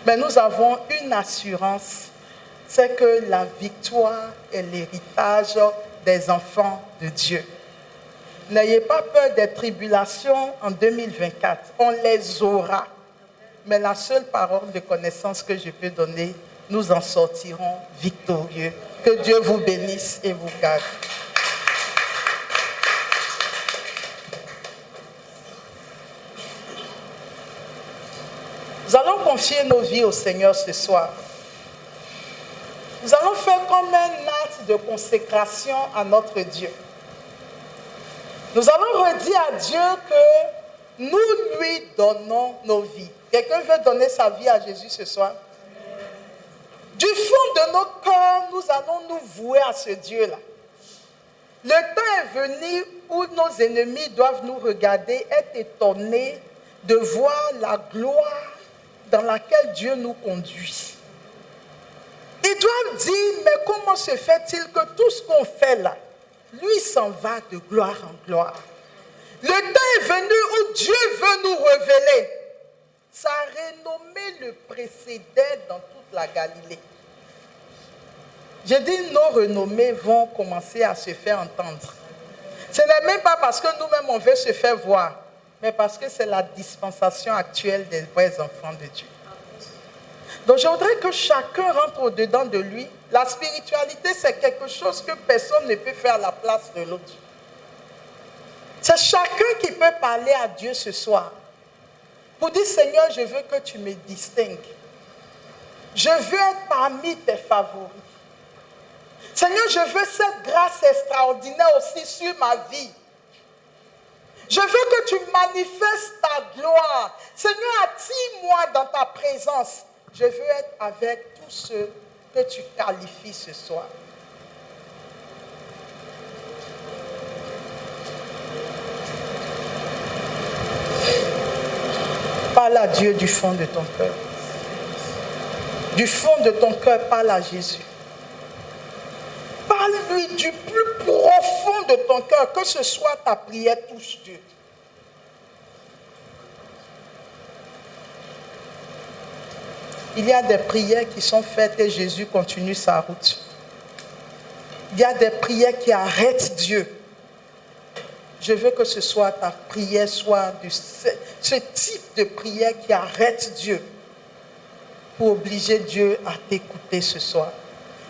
Mais nous avons une assurance, c'est que la victoire est l'héritage des enfants de Dieu. N'ayez pas peur des tribulations en 2024. On les aura. Mais la seule parole de connaissance que je peux donner, nous en sortirons victorieux. Que Dieu vous bénisse et vous garde. Nous allons confier nos vies au Seigneur ce soir. Nous allons faire comme un acte de consécration à notre Dieu. Nous allons redire à Dieu que nous lui donnons nos vies. Quelqu'un veut donner sa vie à Jésus ce soir? Du fond de nos cœurs, nous allons nous vouer à ce Dieu-là. Le temps est venu où nos ennemis doivent nous regarder, être étonnés de voir la gloire dans laquelle Dieu nous conduit. Ils doivent dire, mais comment se fait-il que tout ce qu'on fait là, lui s'en va de gloire en gloire? Le temps est venu où Dieu veut nous révéler. Sa renommée le précédait dans toute la Galilée. Je dis, nos renommées vont commencer à se faire entendre. Ce n'est même pas parce que nous-mêmes on veut se faire voir, mais parce que c'est la dispensation actuelle des vrais enfants de Dieu. Donc je voudrais que chacun rentre au-dedans de lui. La spiritualité, c'est quelque chose que personne ne peut faire à la place de l'autre. C'est chacun qui peut parler à Dieu ce soir. Pour dire, Seigneur, je veux que tu me distingues. Je veux être parmi tes favoris. Seigneur, je veux cette grâce extraordinaire aussi sur ma vie. Je veux que tu manifestes ta gloire. Seigneur, attire-moi dans ta présence. Je veux être avec tous ceux que tu qualifies ce soir. Parle à Dieu du fond de ton cœur. Du fond de ton cœur, parle à Jésus. Parle-lui du plus profond de ton cœur, que ce soit ta prière touche Dieu. Il y a des prières qui sont faites et Jésus continue sa route. Il y a des prières qui arrêtent Dieu. Je veux que ce soit ta prière, soit de ce type de prière qui arrête Dieu pour obliger Dieu à t'écouter ce soir.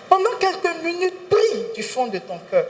Pendant quelques minutes, prie du fond de ton cœur.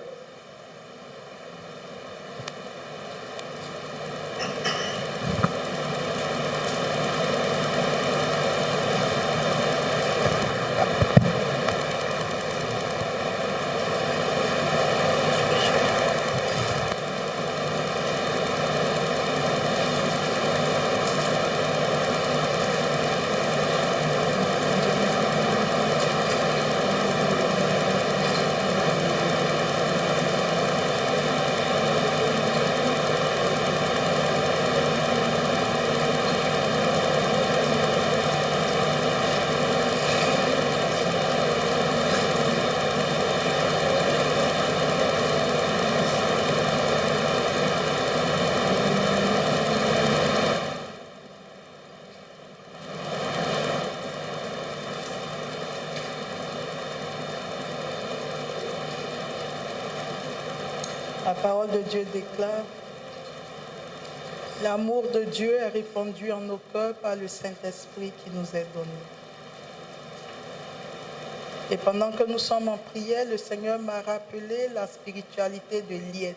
La parole de Dieu déclare: l'amour de Dieu est répandu en nos cœurs par le Saint-Esprit qui nous est donné. Et pendant que nous sommes en prière, le Seigneur m'a rappelé la spiritualité de Lienne,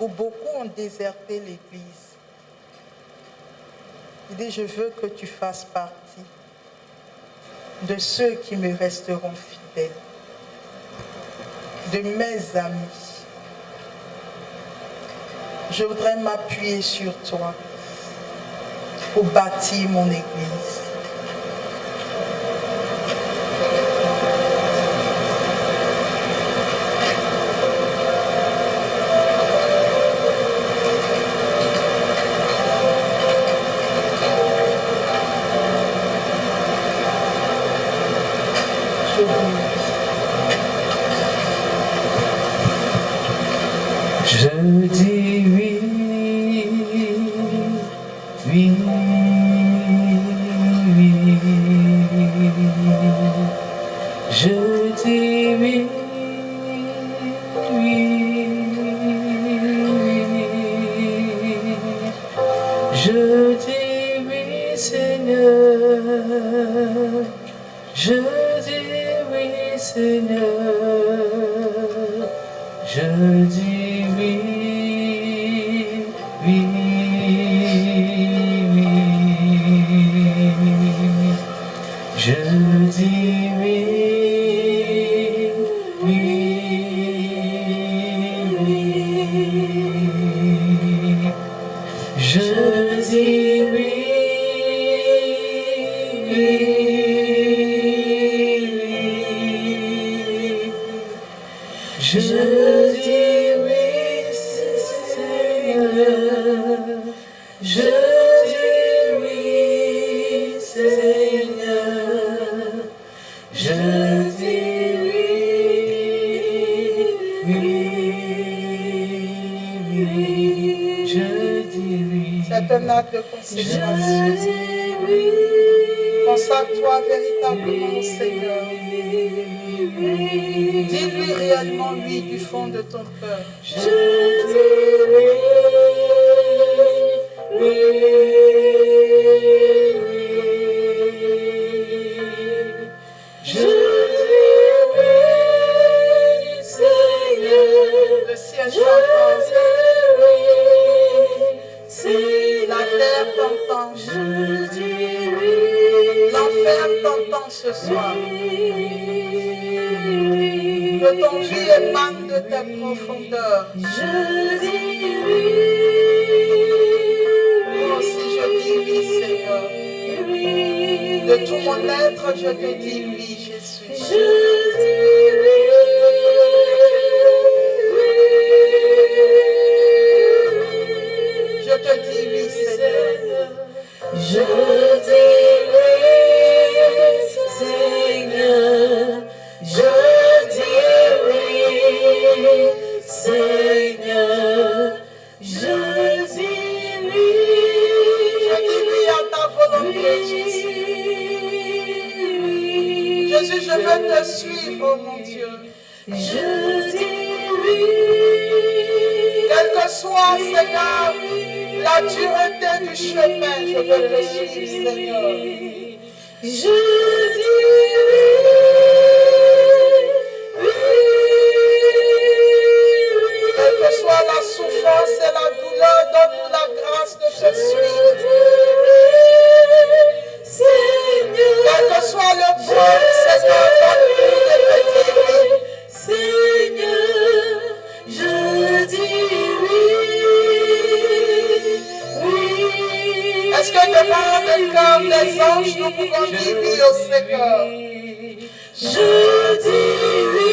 où beaucoup ont déserté l'Église. Il dit, je veux que tu fasses partie de ceux qui me resteront fidèles, de mes amis. je voudrais m'appuyer sur toi pour bâtir mon église. Je dis oui, oui, oui. Je dis oui, oui, oui. Je dis oui, Seigneur. Je dis oui, Seigneur. Je dis oui, oui, oui. Je dis oui, oui, oui. Je dis oui, oui, oui. Je dis oui, Seigneur. Je dis oui, Seigneur. Je dis oui, oui, oui. Je dis oui. C'est un acte de consécration. Consacre-toi véritablement au Seigneur. Dis-lui réellement oui du fond de ton cœur. Je dis oui, oui, oui. Je dis oui, Seigneur. Le ciel Je t'entend. dis oui, Seigneur. La terre t'entend. Je dis oui, L'enfer t'entend ce soir. Que ton oui émane de tes profondeurs. je dis oui, Moi aussi je dis oui, Seigneur. De tout mon être, je te dis oui, Jésus. je dis oui, Je te dis oui, Seigneur. je dis oui, Seigneur. Je dis oui, Seigneur. Je dis oui. Je dis oui à ta volonté, Jésus. Jésus, je veux te suivre, oh mon Dieu. Je dis oui. Quelle que soit, Seigneur, la dureté du chemin, je veux te suivre, Seigneur. Je dis oui. Quelle que soit la souffrance et la douleur, donne-nous la grâce de te suivre. Quel que soit le poids, Seigneur, donne-nous de te dire oui. Seigneur, je dis oui. Est-ce que devant le cœur des anges, nous pouvons dire oui au Seigneur? Je dis oui.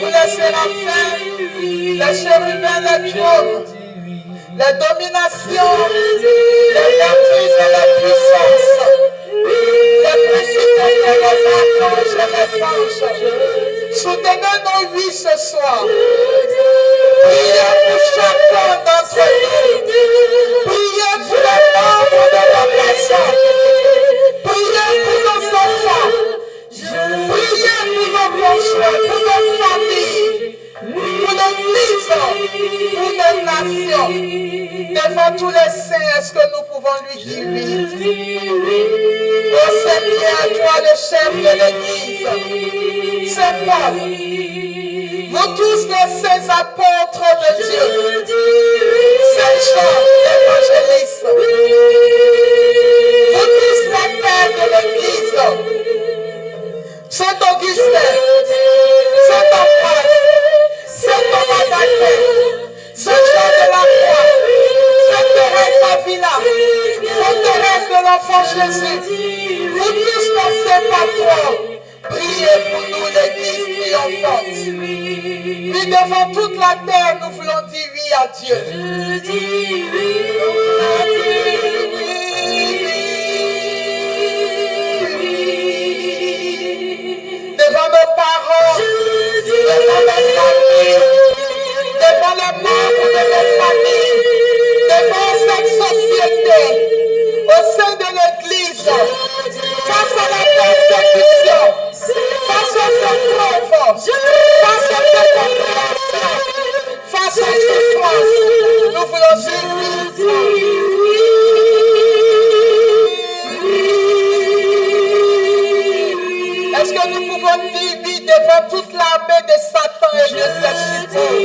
Vous les séraphins, les chérubins, les trônes, les dominations, les vertus et les puissances, les principautés, les archanges et les anges, soutenez nos oui ce soir. Priez pour chacun d'entre nous. Priez pour les membres de la maison. Priez pour nos enfants. Priez pour nos conjoints, pour nos familles, pour nos maisons, pour nos nations. Devant tous les saints, est-ce que nous pouvons lui dire oui? Oh Seigneur, toi le chef de l'Église, c'est Paul, vous tous les saints apôtres de Dieu, Saint Jean, l'évangéliste, vous tous les pères de l'Église, Saint Augustin, Saint Ambroise, Saint Thomas Jésus, vous tous passez par toi. Priez pour nous, l'Église triomphante. Oui, devant toute la terre, nous voulons dire oui à Dieu. Je dis oui. Devant nos parents, devant nos amis, devant les membres de nos familles, devant cette société, au sein de l'Église, face à la persécution, face aux épreuves, face aux incompréhensions, face aux souffrances, nous voulons dire oui. Est-ce que nous pouvons dire oui devant toute l'armée de Satan et de ses supports?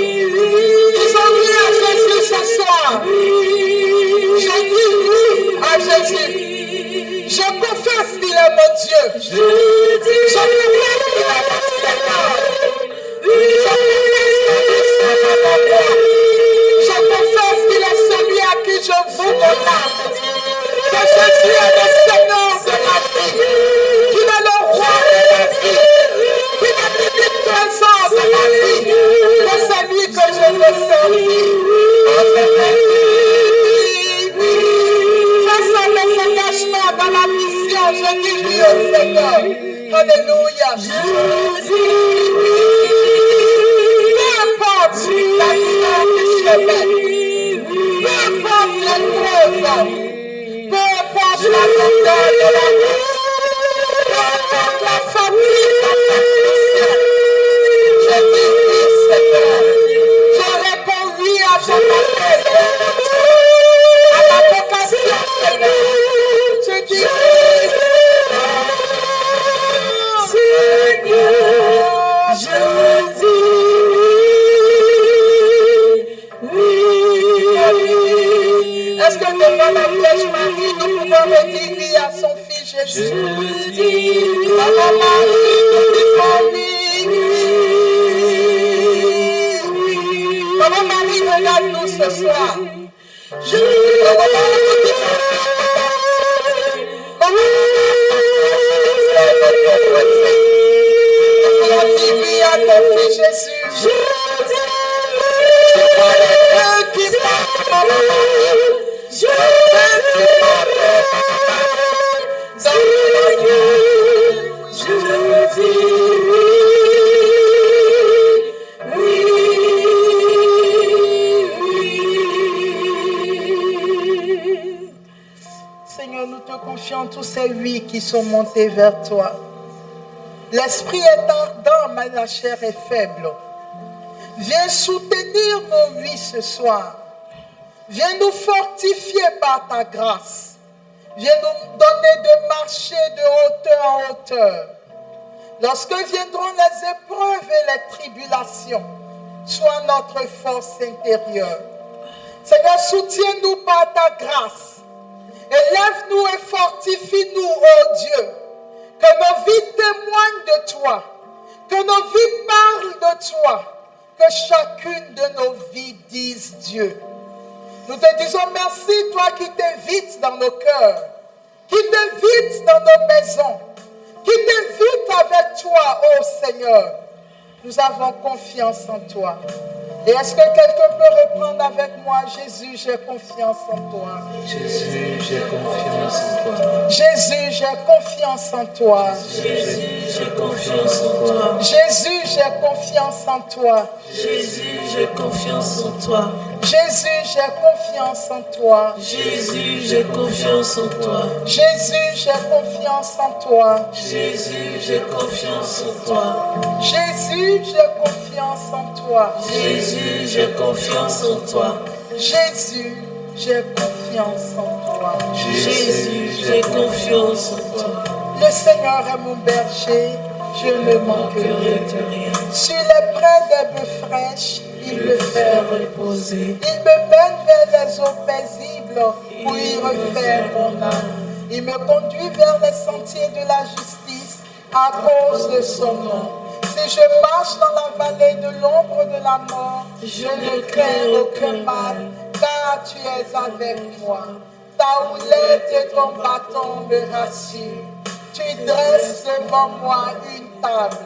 Disons oui à Jésus ce soir. Je dis oui à Jésus. Je confesse qu'il est mon Dieu. Je confesse qu'il est mon Seigneur. Je confesse que Dieu est mon roi. Je confesse qu'il est celui à qui je voue mon âme. Que Jésus est le Seigneur de ma vie. Qu'il est le roi de ma vie. Qu'il est l'unique présent de ma vie. Que c'est lui que je veux servir. Face à mes engagements dans la mission, je dis oui au Seigneur. Alléluia. Peu importe la douleur du chemin, peu importe l'épreuve, peu importe la longueur de la route, peu importe la fatigue, la fastidiation, je dis oui, Seigneur. Je réponds oui à ton appel, à ma vocation, Seigneur. Je dis oui. Seigneur, je dis oui. Est-ce que devant la Vierge Marie, nous pouvons redire oui à son fils Jésus? Je dis oui. Maman Marie, nous disons oui. Maman Marie, regarde-nous ce soir. Je dis oui. Nous dis oui à ton fils Jésus. Je vois les deux qui parlent, Maman Marie. Je veux qui parlent, dans le Je dis oui. Seigneur, nous te confions tous ces oui qui sont montés vers toi. L'esprit est ardent, mais la chair est faible. Viens soutenir nos oui ce soir. Viens nous fortifier par ta grâce. Viens nous donner de marcher de hauteur en hauteur. Lorsque viendront les épreuves et les tribulations, sois notre force intérieure. Seigneur, soutiens-nous par ta grâce. Élève-nous et fortifie-nous, ô Dieu. Que nos vies témoignent de toi. Que nos vies parlent de toi. Que chacune de nos vies dise Dieu. Nous te disons merci, toi qui t'invites dans nos cœurs, qui t'invites dans nos maisons, qui t'invites avec toi, ô Seigneur. Nous avons confiance en toi. Et est-ce que quelqu'un peut reprendre avec moi? Jésus, j'ai confiance en toi. Jésus, j'ai confiance en toi. Jésus, j'ai confiance en toi. Jésus, j'ai confiance en toi. Jésus, j'ai confiance en toi. Jésus, j'ai confiance en toi. Jésus, j'ai confiance en toi. Jésus, j'ai confiance en toi. Jésus, j'ai confiance en toi. Jésus, j'ai confiance en toi. Jésus, j'ai confiance en toi. Jésus, j'ai confiance en toi. Jésus, j'ai confiance en toi. Jésus, j'ai confiance en toi. Le Seigneur est mon berger, je ne manquerai de rien. Sur les prés des bœufs fraîches, il me fait reposer. Il me mène vers les eaux paisibles où il refait mon âme. Il me conduit vers les sentiers de la justice à cause de son nom. Si je marche dans la vallée de l'ombre de la mort, je ne crains aucun mal, car tu es avec moi. Ta houlette et ton bâton me rassurent. Tu dresses devant moi une table.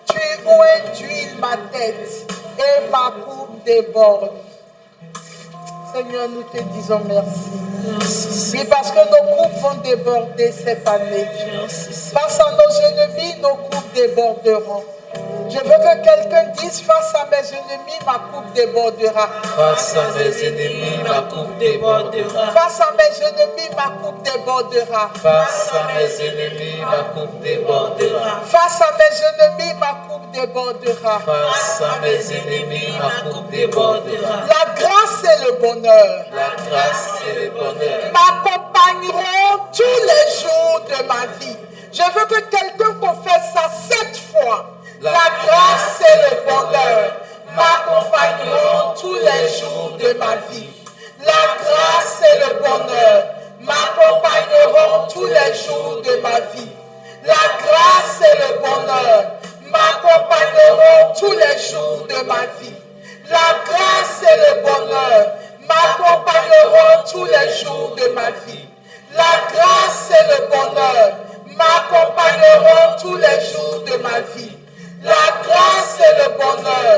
Tu oins d'huile ma tête et ma coupe déborde. Seigneur, nous te disons merci. Oui, parce que nos coupes vont déborder cette année. Face à nos ennemis, nos coupes déborderont. Je veux que quelqu'un dise, face à mes ennemis, ma coupe débordera. Face à mes ennemis, ma coupe débordera. Face à mes ennemis, ma coupe débordera. Face à mes ennemis, ma coupe débordera. Face à mes ennemis, ma coupe débordera. Face à mes ennemis, ma coupe débordera. La grâce et le bonheur La grâce et le bonheur m'accompagneront tous les jours de ma vie. Je veux que quelqu'un confesse ça 7 fois. La grâce et le bonheur m'accompagneront tous les jours de ma vie. La grâce et le bonheur m'accompagneront tous les jours de ma vie. La grâce et le bonheur m'accompagneront tous les jours de ma vie. La grâce et le bonheur m'accompagneront tous les jours de ma vie. La grâce et le bonheur m'accompagneront tous les jours de ma vie. La grâce et le bonheur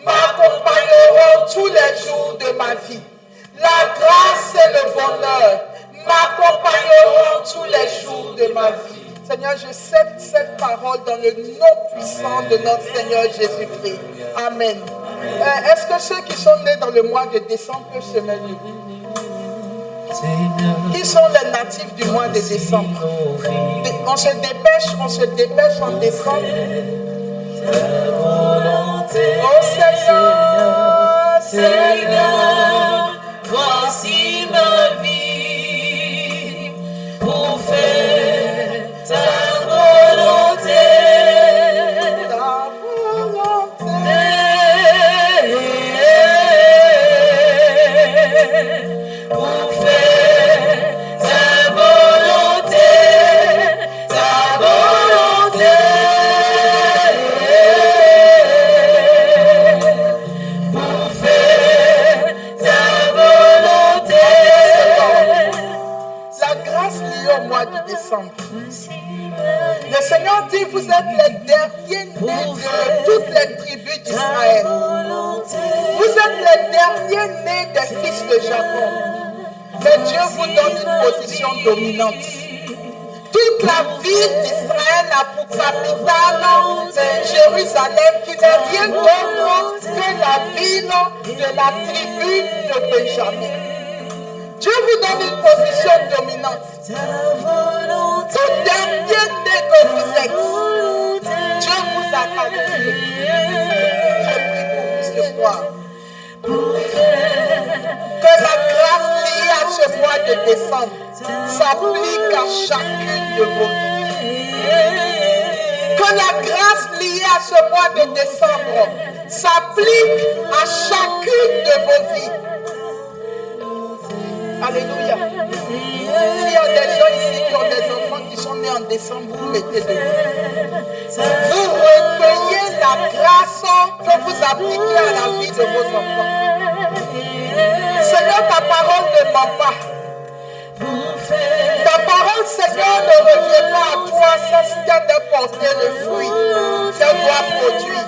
m'accompagneront tous les jours de ma vie. La grâce et le bonheur m'accompagneront tous les jours de ma vie. Seigneur, je cède cette parole dans le nom puissant de notre Seigneur Jésus-Christ. Amen. Est-ce que ceux qui sont nés dans le mois de décembre peuvent se mettre debout? Qui sont les natifs du mois de décembre? On se dépêche en décembre. Oh Seigneur, Seigneur, voici ma vie pour faire ta volonté. ta volonté. Pour faire ta volonté, ta volonté. Pour faire ta volonté. La grâce liée au mois de décembre. Le Seigneur dit, vous êtes les derniers nés de toutes les tribus d'Israël. Vous êtes les derniers nés des fils de Jacob. Mais Dieu vous donne une position dominante. Toute la ville d'Israël a pour capitale Jérusalem, qui n'est rien d'autre que la ville de la tribu de Benjamin. Dieu vous donne une position dominante. Tout dernier né que vous êtes, Dieu vous a qualifié. Je prie pour vous ce soir. Que la grâce liée à ce mois de décembre s'applique à chacune de vos vies. Que la grâce liée à ce mois de décembre s'applique à chacune de vos vies. Alléluia. S'il y a des gens ici qui ont des enfants qui sont nés en décembre, vous mettez debout. Vous recueillez la grâce que vous appliquez à la vie de vos enfants. Seigneur, ta parole ne ment pas. Ta parole, Seigneur, ne revient pas à toi sans qu'elle ait porté le fruit qu'elle doit produire.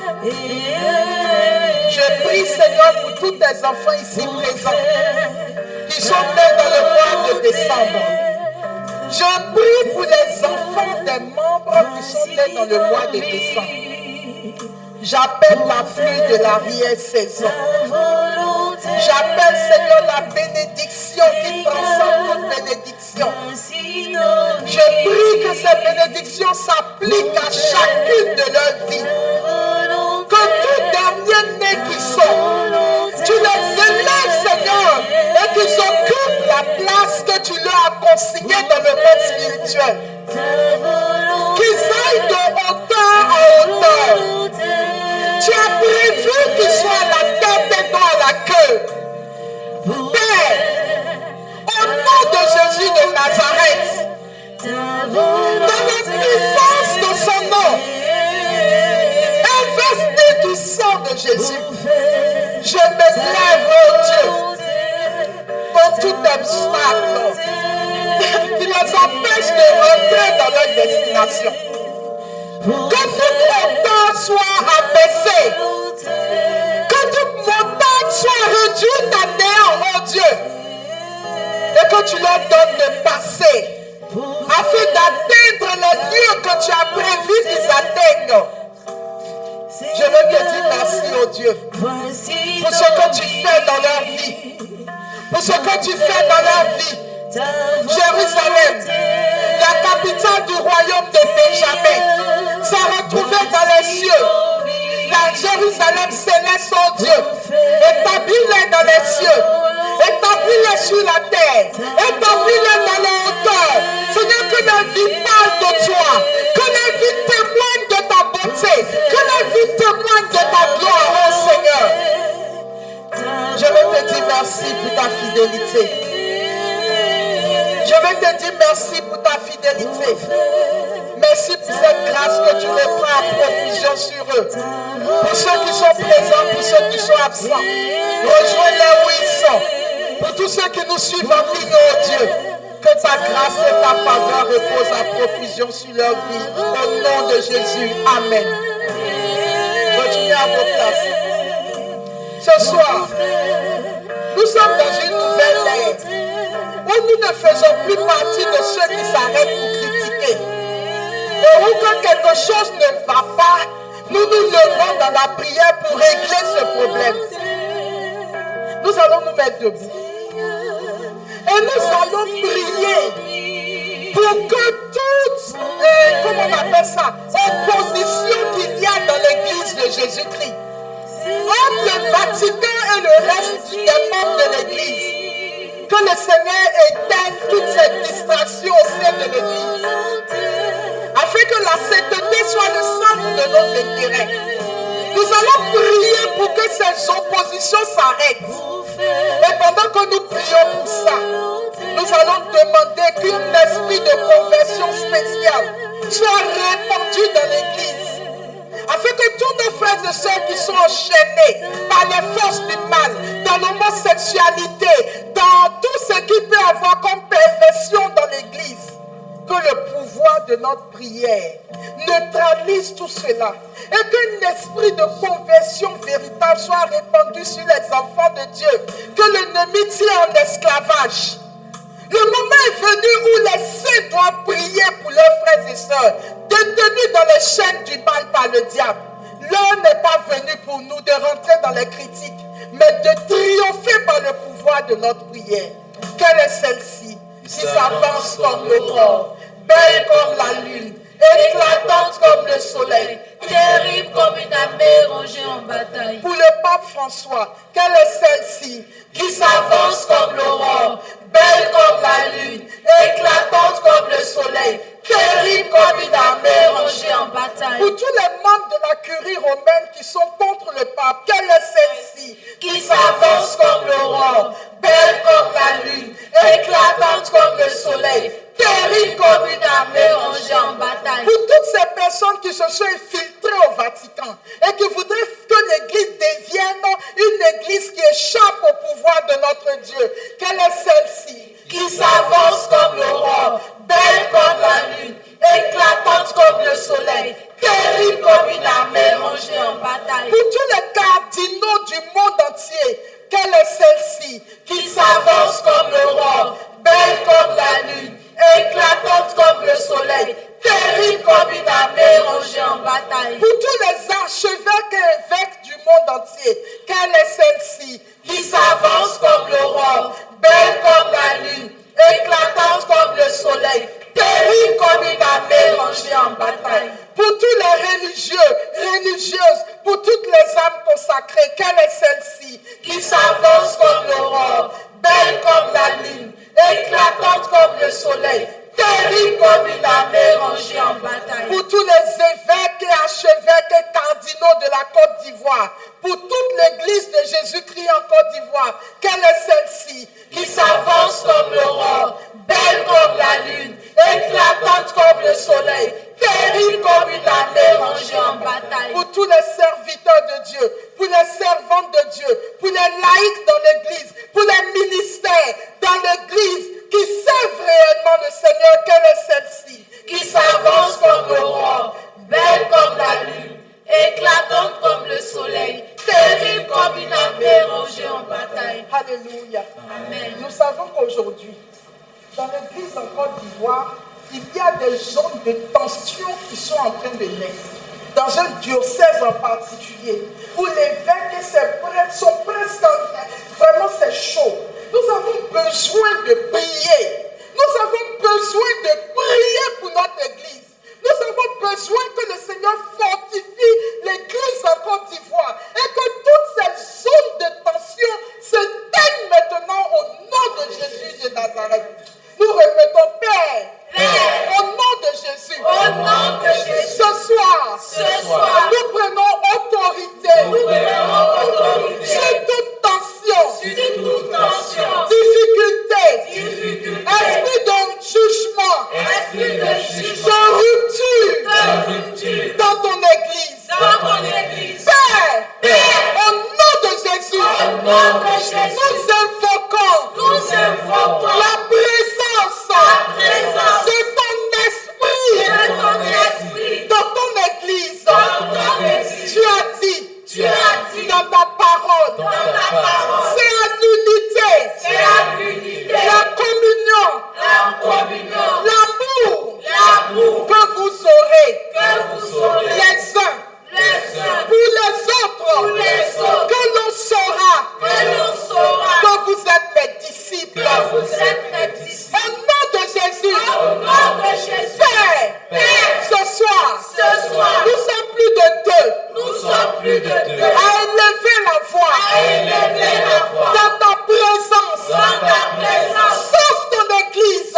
Je prie, Seigneur, pour tous tes enfants ici présents qui sont nés dans le mois de décembre. Je prie pour les enfants des membres qui sont nés dans le mois de décembre. J'appelle la pluie de l'arrière-saison. J'appelle, Seigneur, la bénédiction qui transcende toute bénédiction. Je prie que ces bénédictions s'appliquent à chacune de leurs vies. Que tout dernier né qui sont, tu les élèves, Seigneur, et qu'ils occupent la place que tu leur as consignée dans le monde spirituel. Qu'ils aillent de hauteur en hauteur. Tu as prévu qu'ils soient à la tête et non à la queue. Père, au nom de Jésus de Nazareth, dans la puissance de son nom, investi du sang de Jésus, je me lève, oh Dieu, pour tout obstacle Que toute hauteur soit abaissée. Que toute montagne soit réduite à néant, oh Dieu. Et que tu leur donnes de passer afin d'atteindre les lieux que tu as prévu qu'ils atteignent. Je veux te dire merci, oh Dieu, pour ce que tu fais dans leur vie. Pour ce que tu fais dans leur vie. Jérusalem, la capitale du royaume de Benjamin, s'est retrouvée dans les cieux. La Jérusalem céleste, oh Dieu, établis-les dans les cieux, établis-les sur la terre, établis-les dans les hauteurs. Seigneur, que la vie parle de toi, que la vie témoigne de ta beauté, que la vie témoigne de ta gloire, oh Seigneur. Je veux te dire merci pour ta fidélité. Je veux te dire merci pour ta fidélité. Merci pour cette grâce que tu reprends à profusion sur eux. Pour ceux qui sont présents, pour ceux qui sont absents, rejoins-les où ils sont. Pour tous ceux qui nous suivent en ligne, oh Dieu, que ta grâce et ta faveur reposent à profusion sur leur vie. Au nom de Jésus, Amen. Continuez à vos places. Ce soir, nous sommes dans une nouvelle ère où nous ne faisons plus partie de ceux qui s'arrêtent pour critiquer. Et où quand quelque chose ne va pas, nous nous levons dans la prière pour régler ce problème. Nous allons nous mettre debout. Et nous allons prier pour que toute, comment on appelle ça, opposition qu'il y a dans l'église de Jésus-Christ, entre le Vatican et le reste des membres de l'église, que le Seigneur éteigne toutes ces distractions au sein de l'église, afin que la sainteté soit le centre de nos intérêts. Nous allons prier pour que ces oppositions s'arrêtent. Et pendant que nous prions pour ça, nous allons demander qu'un esprit de conversion spéciale soit répandu dans l'église, afin que tous nos frères et sœurs qui sont enchaînés par les forces du mal, dans l'homosexualité, dans tout ce qui peut avoir comme perversion dans l'église, que le pouvoir de notre prière neutralise tout cela et qu'un esprit de conversion véritable soit répandu sur les enfants de Dieu, que l'ennemi tient en esclavage. Le moment est venu où les saints doivent prier pour leurs frères et sœurs, détenus dans les chaînes du mal par le diable. L'heure n'est pas venue pour nous de rentrer dans les critiques, mais de triompher par le pouvoir de notre prière. Quelle est celle-ci? Qui s'avance comme l'aurore, belle comme la lune, éclatante comme le soleil, terrible comme une armée rangée en bataille. Pour le pape François, quelle est celle-ci? Qui s'avance comme l'aurore, belle comme la lune, éclatante comme le soleil, terrible comme une armée rangée en bataille. Pour tous les membres de la curie romaine qui sont contre le pape, quelle est celle-ci? Qui s'avance comme l'aurore, belle comme la lune, éclatante comme le soleil, terrible comme une armée rangée en bataille. Pour toutes ces personnes qui se sont infiltrées au Vatican et qui voudraient que l'église devienne une église qui échappe au pouvoir de notre Dieu, quelle est celle-ci? Qui s'avance comme l'aurore, belle comme la lune, éclatante comme le soleil, terrible comme une armée rangée en bataille. Pour tous les cardinaux du monde entier, quelle est celle-ci? Qui s'avance comme l'aurore, belle comme la lune, éclatante comme le soleil, terrible comme une armée rangée en bataille. Pour tous les archevêques et évêques du monde entier, quelle est celle-ci? Qui s'avance comme l'aurore, belle comme la lune, éclatante comme le soleil, terrible comme une armée rangée en bataille. Pour tous les religieux, religieuses, pour toutes les âmes consacrées, quelle est celle-ci? Qui s'avance comme l'aurore, belle comme la lune, éclatante comme le soleil, terrible comme une armée rangée en bataille. Pour tous les évêques et archevêques et cardinaux de la Côte d'Ivoire, pour toute l'église de Jésus-Christ en Côte d'Ivoire, quelle est celle-ci? Qui s'avance comme l'aurore, belle comme la lune, éclatante comme le soleil, terrible comme une armée rangée en bataille. Pour tous les serviteurs de Dieu, pour les servantes de Dieu, pour les laïcs dans l'église, pour les ministères dans l'église qui servent réellement le Seigneur, quelle est celle-ci? Qui s'avance comme l'aurore, belle Alléluia. Amen. Nous savons qu'aujourd'hui, dans l'église en Côte d'Ivoire, il y a des zones de tension qui sont en train de naître. Dans un diocèse en particulier, où l'évêque et ses prêtres sont presque, vraiment c'est chaud. Nous avons besoin de prier. Nous avons besoin de prier pour notre église. Nous avons besoin que le Seigneur fortifie l'église en Côte d'Ivoire et que toutes ces zones de tension s'éteignent maintenant au nom de Jésus de Nazareth. Nous répétons, Père, au nom de Jésus, ce soir, nous prenons autorité, sur toute tension, difficulté, esprit de jugement, de rupture dans ton église. Père, au nom de Jésus, nous invoquons la présence de ton esprit dans ton église. Tu as dit dans ta parole, c'est à l'unité, la communion, l'amour que vous aurez les uns pour les autres, que l'on saura que vous êtes mes disciples. Au nom de Jésus, Père, ce soir, nous sommes plus de deux, à élever la voix dans ta présence. Sauve ton église.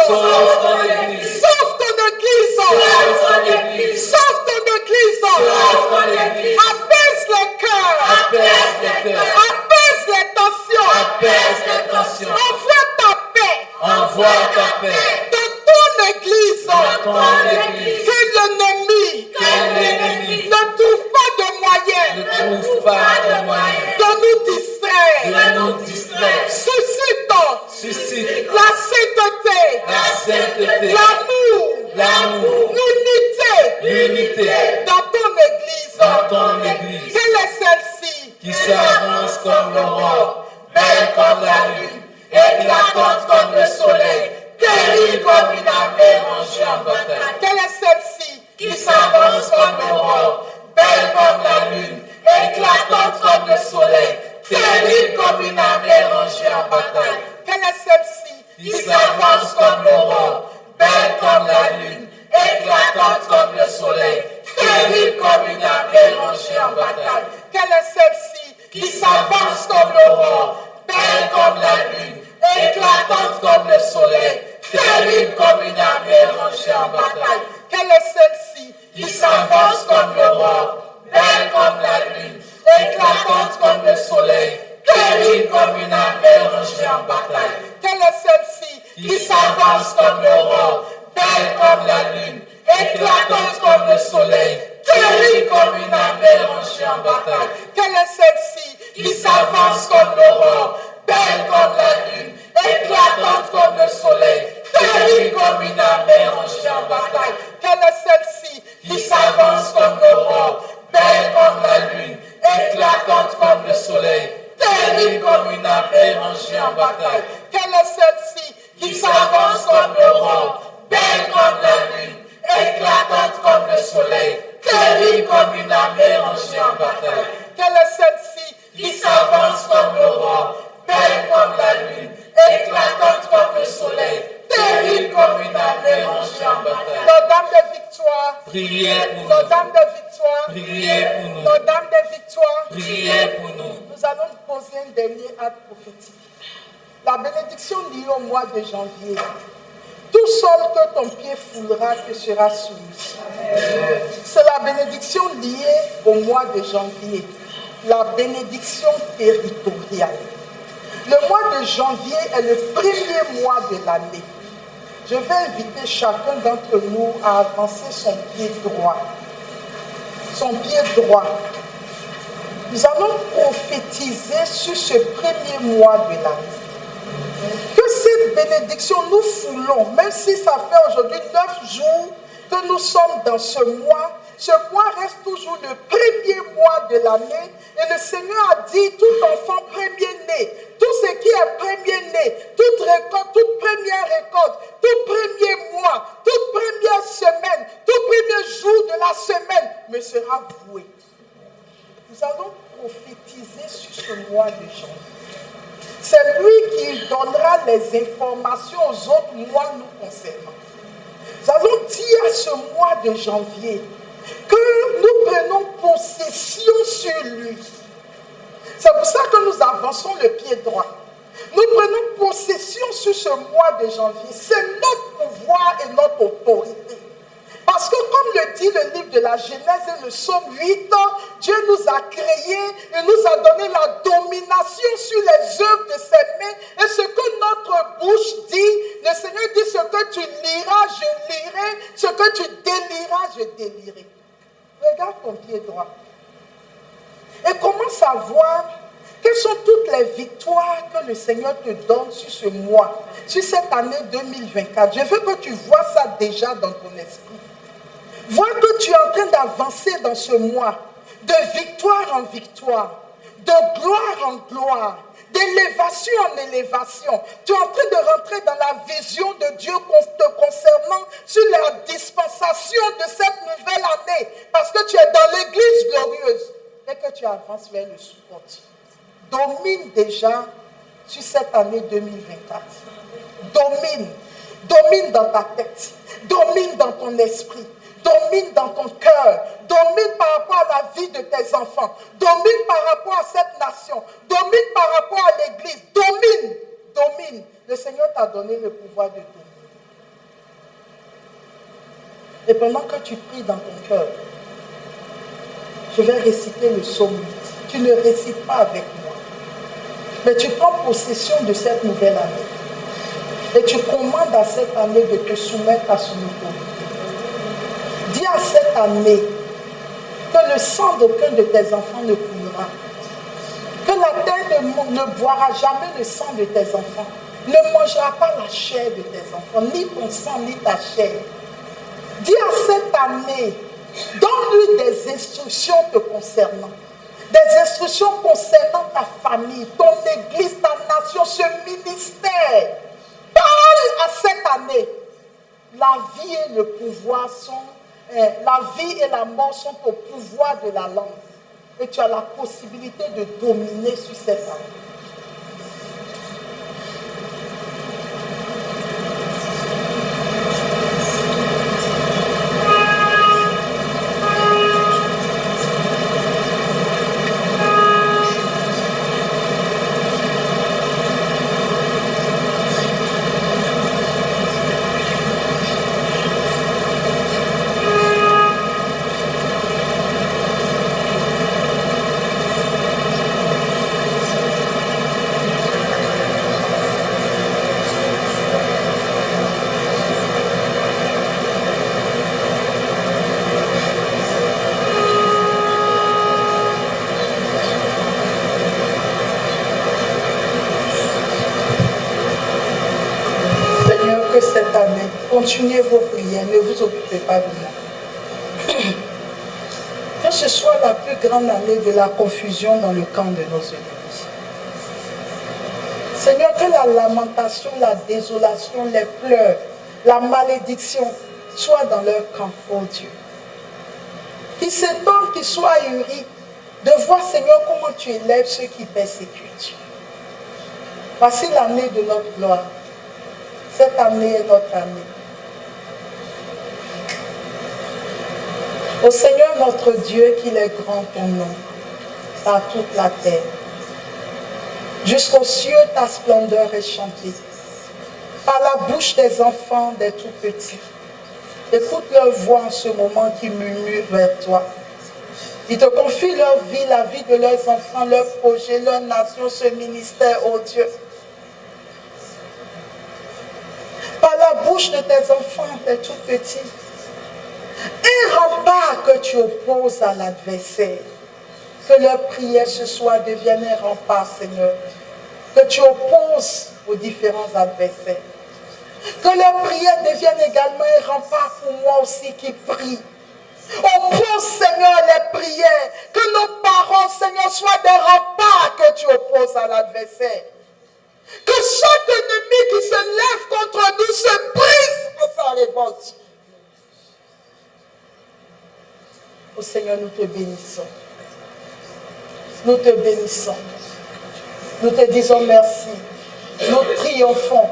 Apaise les cœurs. Apaise les tensions. Envoie ta paix dans ton église. Que l'ennemi ne trouve pas de moyens de nous distraire. Suscite la sainteté, l'amour, l'unité dans ton église. Quelle est celle-ci qui s'avance comme l'aurore, belle comme la lune, éclatante comme le soleil, terrible comme une armée rangée en bataille. Quelle est celle-ci Qui s'avance comme l'aurore, belle comme la lune, éclatante comme le soleil, terrible comme une armée rangée en bataille. Quelle est celle-ci Qui s'avance comme l'aurore, belle comme la lune, éclatante comme le soleil, terrible comme une armée rangée en bataille. Quelle est celle-ci Qui s'avance comme l'aurore, belle comme la lune, éclatante comme le soleil, terrible comme une armée rangée en bataille. Quelle est celle-ci Qui s'avance comme l'aurore, belle comme la lune, éclatante comme le soleil, terrible comme une armée rangée en bataille. Quelle est celle-ci Qui s'avance comme l'aurore, belle comme la lune, éclatante comme le soleil, terrible comme une armée rangée en bataille. Quelle est celle-ci Qui s'avance comme l'aurore, belle comme la lune, éclatante comme le soleil, terrible comme une armée rangée en bataille. Quelle est celle-ci Qui s'avance comme l'aurore, belle comme la lune, éclatante comme le soleil, terrible comme une armée rangée en bataille. Quelle est celle-ci Qui s'avance comme l'aurore, belle comme la lune, éclatante comme le soleil, terrible comme une armée rangée en bataille. Quelle est celle-ci Qui s'avance comme l'aurore, belle comme la lune, éclatante comme le soleil, terrible comme une armée rangée en bataille. Nos dames de victoire, Priez pour nos nous, dames de victoire, priez pour nous, nos dames de victoire, priez pour nous. nous allons poser un dernier acte prophétique. La bénédiction liée au mois de janvier. Tout sol que ton pied foulera te sera soumis. C'est la bénédiction liée au mois de janvier. La bénédiction territoriale. Le mois de janvier est le premier mois de l'année. Je vais inviter chacun d'entre nous à avancer son pied droit. Son pied droit. Nous allons prophétiser sur ce premier mois de l'année. Que cette bénédiction nous foulons, même si ça fait aujourd'hui 9 jours que nous sommes dans ce mois, ce mois reste toujours le premier mois de l'année. Et le Seigneur a dit, tout enfant premier-né, tout ce qui est premier-né, toute récolte, toute première récolte, tout premier mois, toute première semaine, tout premier jour de la semaine me sera voué. Nous allons prophétiser sur ce mois de janvier. C'est lui qui donnera les informations aux autres mois nous concernant. Nous allons dire à ce mois de janvier que nous prenons possession sur lui. C'est pour ça que nous avançons le pied droit. Nous prenons possession sur ce mois de janvier. C'est notre pouvoir et notre autorité. Parce que comme le dit le livre de la Genèse et le psaume 8, Dieu nous a créés et nous a donné la domination sur les œuvres de ses mains. Et ce que notre bouche dit, le Seigneur dit, ce que tu liras, je lirai. Ce que tu délieras, je délierai. Regarde ton pied droit. Et commence à voir quelles sont toutes les victoires que le Seigneur te donne sur ce mois, sur cette année 2024. Je veux que tu vois ça déjà dans ton esprit. Vois que tu es en train d'avancer dans ce mois, de victoire en victoire, de gloire en gloire, d'élévation en élévation. Tu es en train de rentrer dans la vision de Dieu te concernant sur la dispensation de cette nouvelle année. Parce que tu es dans l'église glorieuse et que tu avances vers le support. Domine déjà sur cette année 2024. Domine dans ta tête, domine dans ton esprit. Domine dans ton cœur, domine par rapport à la vie de tes enfants, domine par rapport à cette nation, domine par rapport à l'église, domine. Le Seigneur t'a donné le pouvoir de dominer. Et pendant que tu pries dans ton cœur, je vais réciter le psaume 8. Tu ne récites pas avec moi, mais tu prends possession de cette nouvelle année. Et tu commandes à cette année de te soumettre à son autorité. Dis à cette année que le sang d'aucun de tes enfants ne coulera. Que la terre ne boira jamais le sang de tes enfants. Ne mangera pas la chair de tes enfants, ni ton sang, ni ta chair. Dis à cette année, donne-lui des instructions te concernant. Des instructions concernant ta famille, ton église, ta nation, ce ministère. Parle à cette année. La vie et le pouvoir la vie et la mort sont au pouvoir de la langue. Et tu as la possibilité de dominer sur cette année. Cette année, continuez vos prières, ne vous occupez pas de moi. Que ce soit la plus grande année de la confusion dans le camp de nos ennemis. Seigneur, que la lamentation, la désolation, les pleurs, la malédiction soient dans leur camp, oh Dieu. Qu'ils s'étonnent, qu'ils soient ahuris de voir, Seigneur, comment tu élèves ceux qui persécutent. Voici l'année de notre gloire. Cette année est notre année. Ô Seigneur notre Dieu, qu'il est grand ton nom, par toute la terre. Jusqu'aux cieux, ta splendeur est chantée. Par la bouche des enfants, des tout petits. Écoute leur voix en ce moment qui murmure vers toi. Ils te confient leur vie, la vie de leurs enfants, leurs projets, leur nation, ce ministère, ô Dieu. Par la bouche de tes enfants, des tout petits. Un rempart que tu opposes à l'adversaire. Que leur prière ce soir devienne un rempart, Seigneur. Que tu opposes aux différents adversaires. Que leur prière devienne également un rempart pour moi aussi qui prie. On prend, Seigneur, les prières. Que nos paroles, Seigneur, soient des remparts que tu opposes à l'adversaire. Que chaque ennemi qui se lève contre nous se brise pour sa révolte. Oh Seigneur, nous te bénissons. Nous te bénissons. Nous te disons merci. Nous triomphons.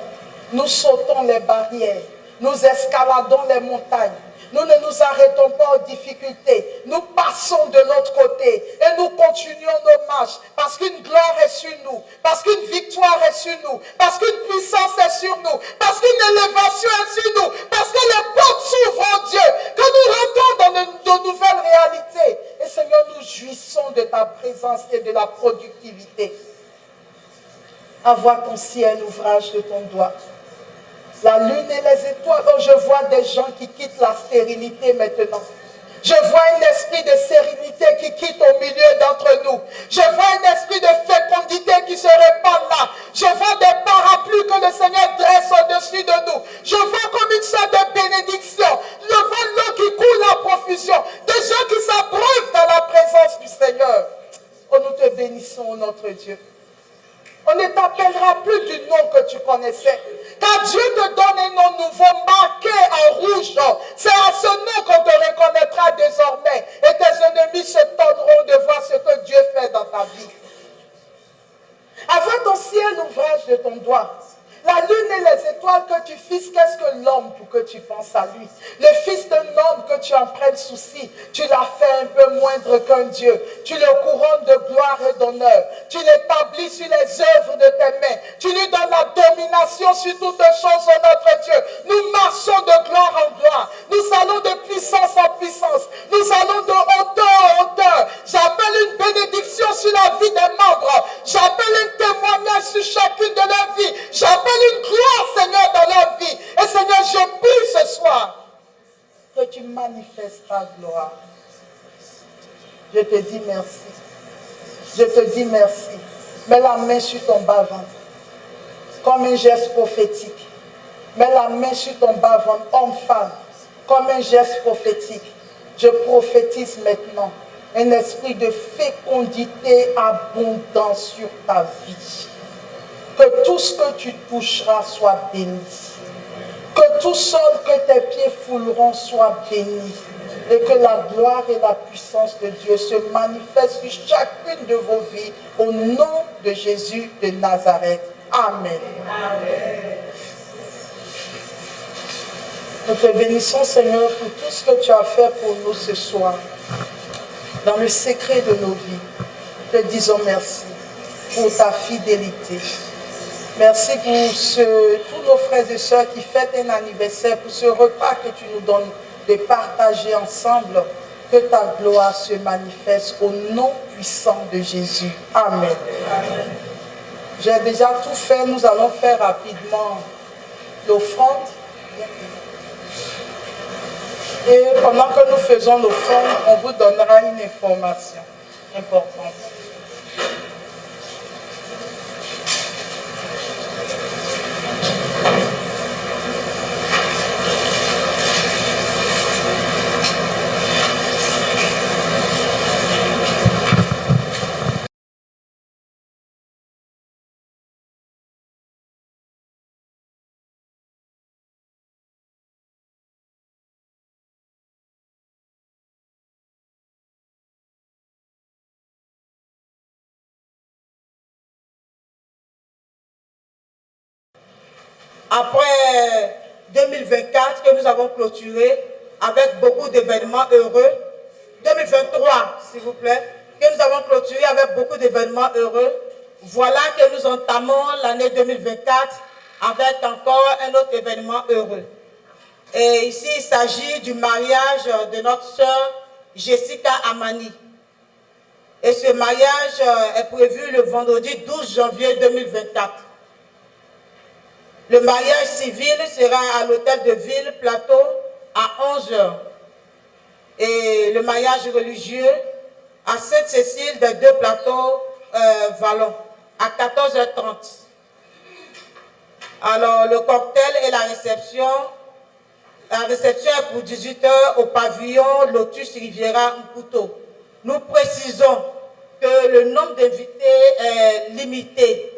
Nous sautons les barrières. Nous escaladons les montagnes. Nous ne nous arrêtons pas aux difficultés. Nous passons de l'autre côté et nous continuons nos marches parce qu'une gloire est sur nous, parce qu'une victoire est sur nous, parce qu'une puissance est sur nous, parce qu'une élévation est sur nous, parce que les portes s'ouvrent en Dieu, que nous rentrons dans de nouvelles réalités. Et Seigneur, nous jouissons de ta présence et de la productivité. Avoir ton ciel, ouvrage de ton doigt. La lune et les étoiles. Oh, je vois des gens qui quittent la stérilité maintenant. Je vois un esprit de sérénité qui quitte au milieu d'entre nous. Je vois un esprit de fécondité qui se répand là. Je vois des parapluies que le Seigneur dresse au-dessus de nous. Je vois comme une sorte de bénédiction. Je vois l'eau qui coule en profusion. Des gens qui s'abreuvent dans la présence du Seigneur. Oh, nous te bénissons, notre Dieu. On ne t'appellera plus du nom que tu connaissais. Car Dieu te donne un nom nouveau marqué en rouge. C'est à ce nom qu'on te reconnaîtra désormais. Et tes ennemis se tendront de voir ce que Dieu fait dans ta vie. Avant ton ciel, l'ouvrage de ton doigt. La lune et les étoiles que tu fixes, qu'est-ce que l'homme pour que tu penses à lui? Le fils d'un homme que tu en prennes souci, tu l'as fait un peu moindre qu'un Dieu. Tu le couronnes de gloire et d'honneur. Tu l'établis sur les œuvres de tes mains. Tu lui donnes la domination sur toutes choses, oh notre Dieu. Nous marchons de gloire en gloire. Nous allons de puissance en puissance. Nous allons de hauteur en hauteur. J'appelle une bénédiction sur la vie des membres. J'appelle un témoignage sur chacune de leurs vies. J'appelle une gloire, Seigneur, dans leur vie. Et Seigneur, je prie ce soir que tu manifestes ta gloire. Je te dis merci. Je te dis merci. Mets la main sur ton bas-ventre, comme un geste prophétique. Mets la main sur ton bas-ventre, homme, femme, comme un geste prophétique. Je prophétise maintenant un esprit de fécondité abondant sur ta vie. Que tout ce que tu toucheras soit béni. Que tout sol que tes pieds fouleront soit béni. Et que la gloire et la puissance de Dieu se manifestent sur chacune de vos vies. Au nom de Jésus de Nazareth. Amen. Amen. Nous te bénissons, Seigneur, pour tout ce que tu as fait pour nous ce soir. Dans le secret de nos vies, te disons merci pour ta fidélité. Merci pour tous nos frères et sœurs qui fêtent un anniversaire, pour ce repas que tu nous donnes de partager ensemble. Que ta gloire se manifeste au nom puissant de Jésus. Amen. Amen. J'ai déjà tout fait. Nous allons faire rapidement l'offrande. Et pendant que nous faisons l'offrande, on vous donnera une information importante. Après 2024 que nous avons clôturé avec beaucoup d'événements heureux, 2023 s'il vous plaît, que nous avons clôturé avec beaucoup d'événements heureux, voilà que nous entamons l'année 2024 avec encore un autre événement heureux. Et ici il s'agit du mariage de notre sœur Jessica Amani. Et ce mariage est prévu le vendredi 12 janvier 2024. Le mariage civil sera à l'hôtel de ville Plateau à 11h. Et le mariage religieux à Sainte-Cécile des Deux Plateaux, Vallon, à 14h30. Alors, le cocktail et la réception La réception est pour 18h au pavillon Lotus Riviera Mputo. Nous précisons que le nombre d'invités est limité.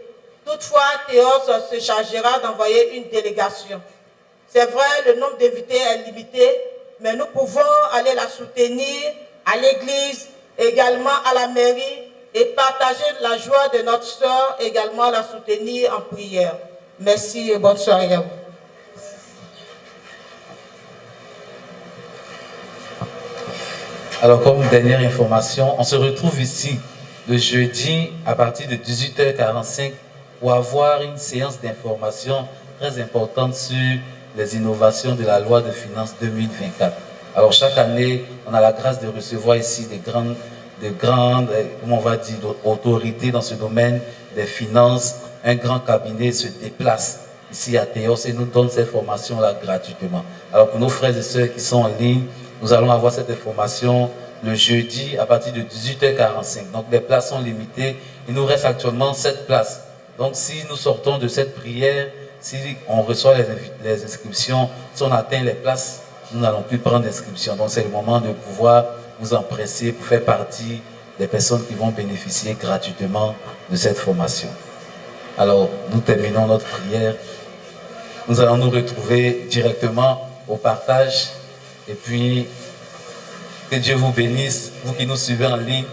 Toutefois, Théos se chargera d'envoyer une délégation. C'est vrai, le nombre d'invités est limité, mais nous pouvons aller la soutenir à l'église, également à la mairie, et partager la joie de notre sœur, également la soutenir en prière. Merci et bonne soirée à vous. Alors, comme dernière information, on se retrouve ici le jeudi à partir de 18h45 pour avoir une séance d'information très importante sur les innovations de la loi de finances 2024. Alors, chaque année, on a la grâce de recevoir ici de grandes comment on va dire, autorités dans ce domaine des finances. Un grand cabinet se déplace ici à Théos et nous donne ces formations-là gratuitement. Alors, pour nos frères et sœurs qui sont en ligne, nous allons avoir cette information le jeudi à partir de 18h45. Donc, les places sont limitées. Il nous reste actuellement 7 places. Donc, si nous sortons de cette prière, si on reçoit les inscriptions, si on atteint les places, nous n'allons plus prendre d'inscription. Donc, c'est le moment de pouvoir vous empresser pour faire partie des personnes qui vont bénéficier gratuitement de cette formation. Alors, nous terminons notre prière. Nous allons nous retrouver directement au partage. Et puis, que Dieu vous bénisse. Vous qui nous suivez en ligne,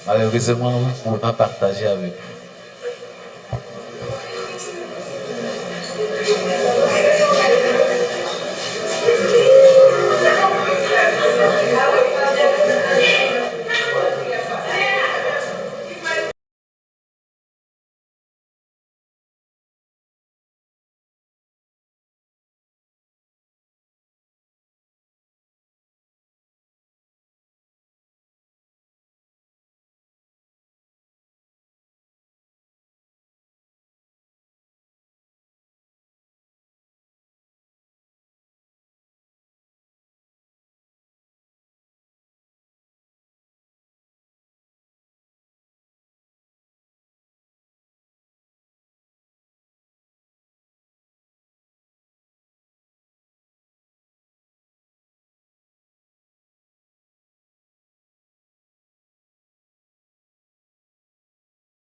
malheureusement, vous ne pourrez pas partager avec nous.